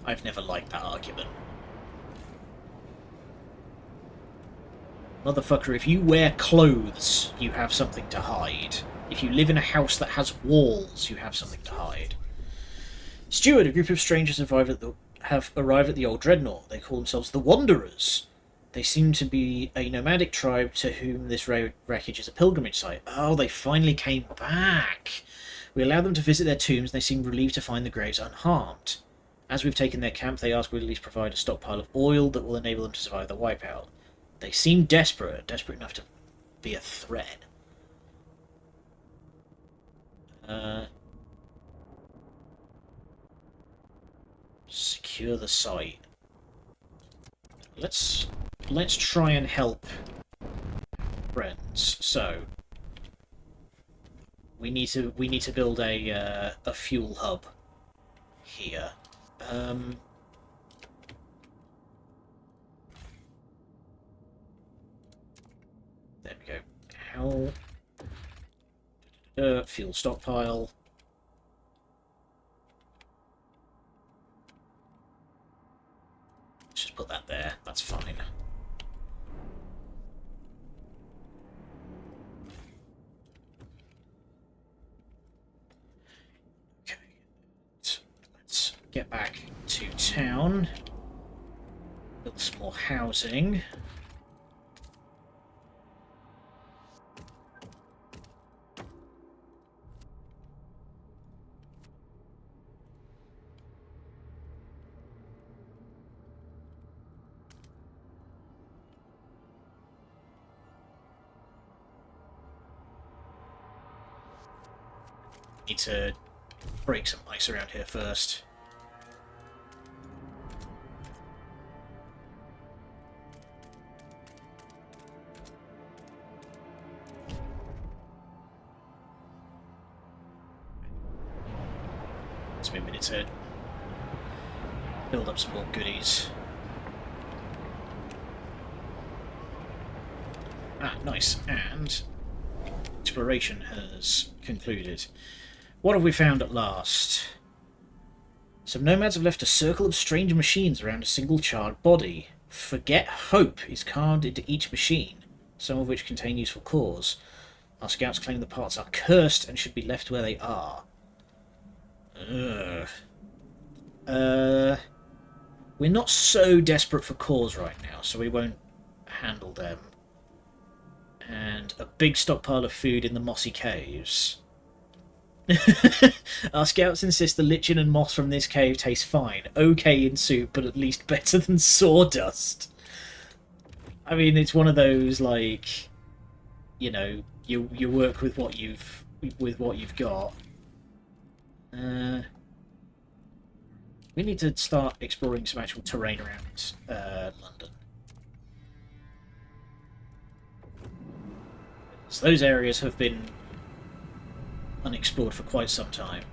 I've never liked that argument. Motherfucker, if you wear clothes, you have something to hide. If you live in a house that has walls, you have something to hide. Steward, a group of strangers have arrived at the old dreadnought. They call themselves the Wanderers. They seem to be a nomadic tribe to whom this wreckage is a pilgrimage site. Oh, they finally came back. We allow them to visit their tombs, and they seem relieved to find the graves unharmed. As we've taken their camp, they ask we at least provide a stockpile of oil that will enable them to survive the wipeout. They seem desperate enough to be a threat. Secure the site. Let's try and help friends. So we need to build a fuel hub here. There we go. How? Fuel stockpile. Let's just put that there. That's fine. Okay. Let's get back to town. Build some more housing. Need to break some ice around here first. It's been a minute to build up some more goodies. Ah, nice. And exploration has concluded. What have we found at last? Some nomads have left a circle of strange machines around a single charred body. Forget hope is carved into each machine, some of which contain useful cores. Our scouts claim the parts are cursed and should be left where they are. Ugh. We're not so desperate for cores right now, so we won't handle them. And a big stockpile of food in the mossy caves. Our scouts insist the lichen and moss from this cave taste fine. Okay in soup, but at least better than sawdust. I mean, it's one of those, like, you know, you work with what you've got. We need to start exploring some actual terrain around London. So those areas have been unexplored for quite some time.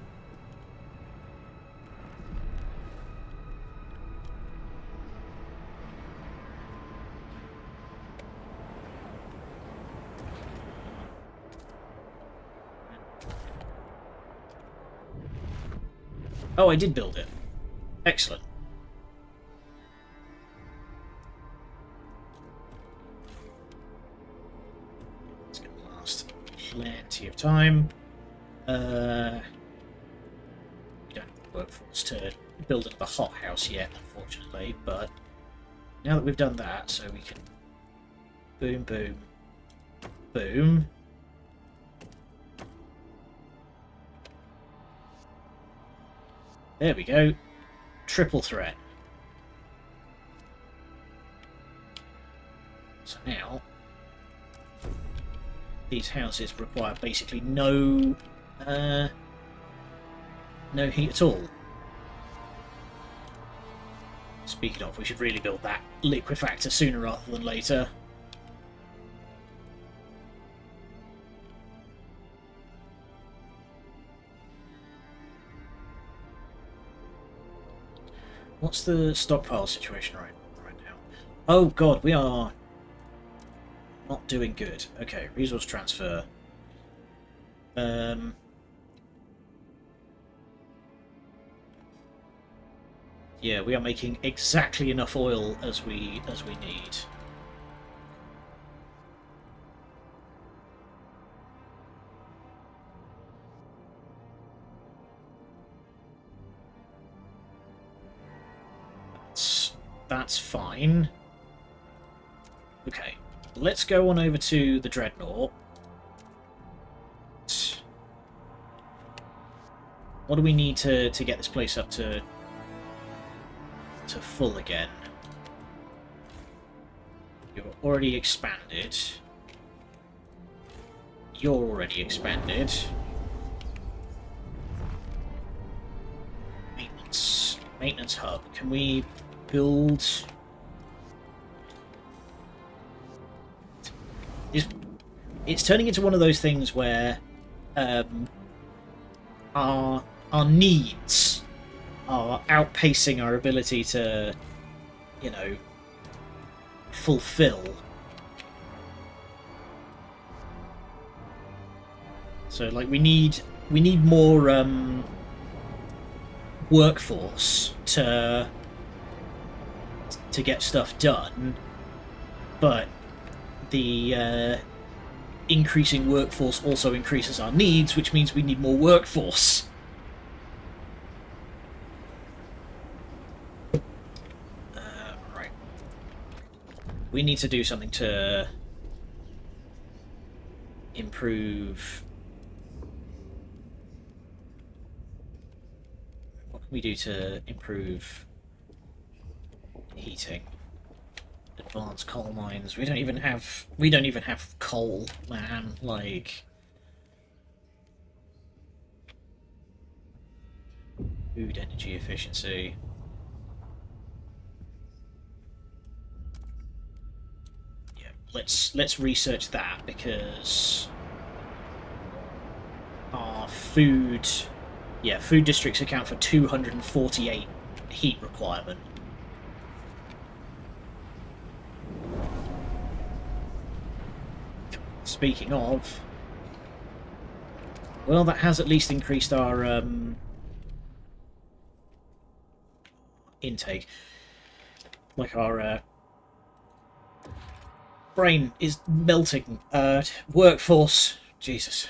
Oh, I did build it. Excellent. It's going to last plenty of time. We don't have the workforce to build another hothouse yet, unfortunately, but now that we've done that, so we can boom, boom, boom. There we go. Triple threat. So now, these houses require basically no heat at all. Speaking of, we should really build that liquefactor sooner rather than later. What's the stockpile situation right now? Oh god, we are not doing good. Okay, resource transfer. Yeah, we are making exactly enough oil as we need. That's fine. Okay, let's go on over to the Dreadnought. What do we need to get this place up to full again? You're already expanded. You're already expanded. Maintenance hub. Can we build... It's turning into one of those things where our needs are outpacing our ability to, you know, fulfill. So, like, we need more workforce to get stuff done, but the increasing workforce also increases our needs, which means we need more workforce. Right. We need to do something to improve... What can we do to improve heating? Advanced coal mines. We don't even have coal, man. Like, food energy efficiency. Yeah, let's research that, because our food districts account for 248 heat requirement. Speaking of, well, that has at least increased our intake. Like, our brain is melting. Workforce, Jesus.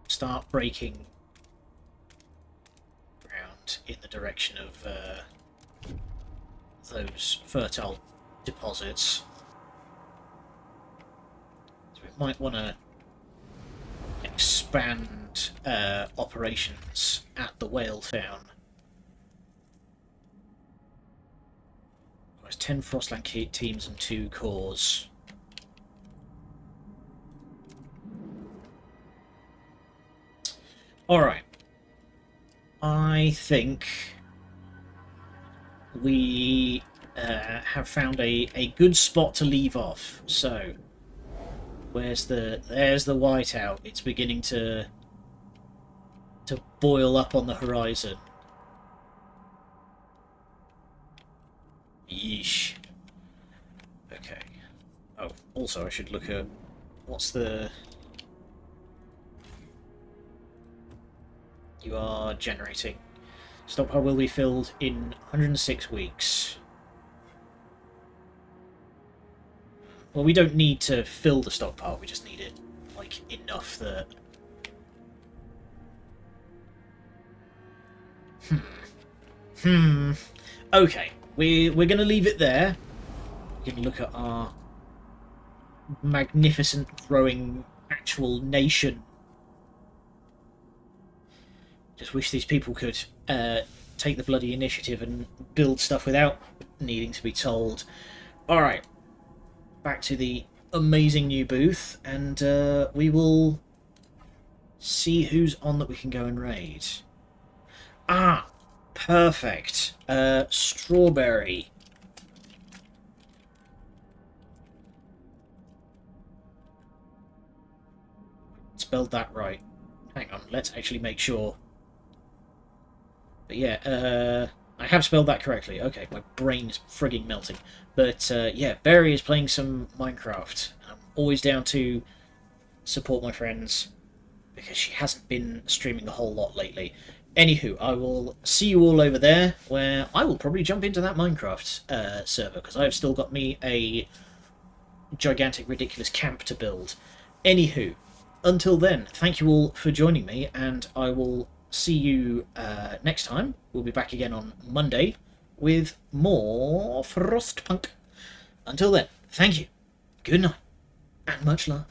Start breaking ground in the direction of those fertile deposits. might want to expand operations at the whale town. There's 10 Frostland teams and 2 cores. Alright. I think we have found a good spot to leave off. So, there's the whiteout. It's beginning to boil up on the horizon. Yeesh. Okay. Oh, also I should look at what's the... You are generating. Stockpile will be filled in 106 weeks. Well, we don't need to fill the stockpile, we just need it, like, enough that... Okay, we're going to leave it there. We can look at our magnificent growing actual nation. Just wish these people could take the bloody initiative and build stuff without needing to be told. Alright, back to the amazing new booth, and we will see who's on that we can go and raid. Ah, perfect. Strawberry. Spelled that right. Hang on, let's actually make sure. But yeah, I have spelled that correctly. Okay, my brain's frigging melting. But yeah, Berry is playing some Minecraft. I'm always down to support my friends, because she hasn't been streaming a whole lot lately. Anywho, I will see you all over there, where I will probably jump into that Minecraft server, because I've still got me a gigantic, ridiculous camp to build. Anywho, until then, thank you all for joining me, and I will see you next time. We'll be back again on Monday with more Frostpunk. Until then, thank you, good night, and much love.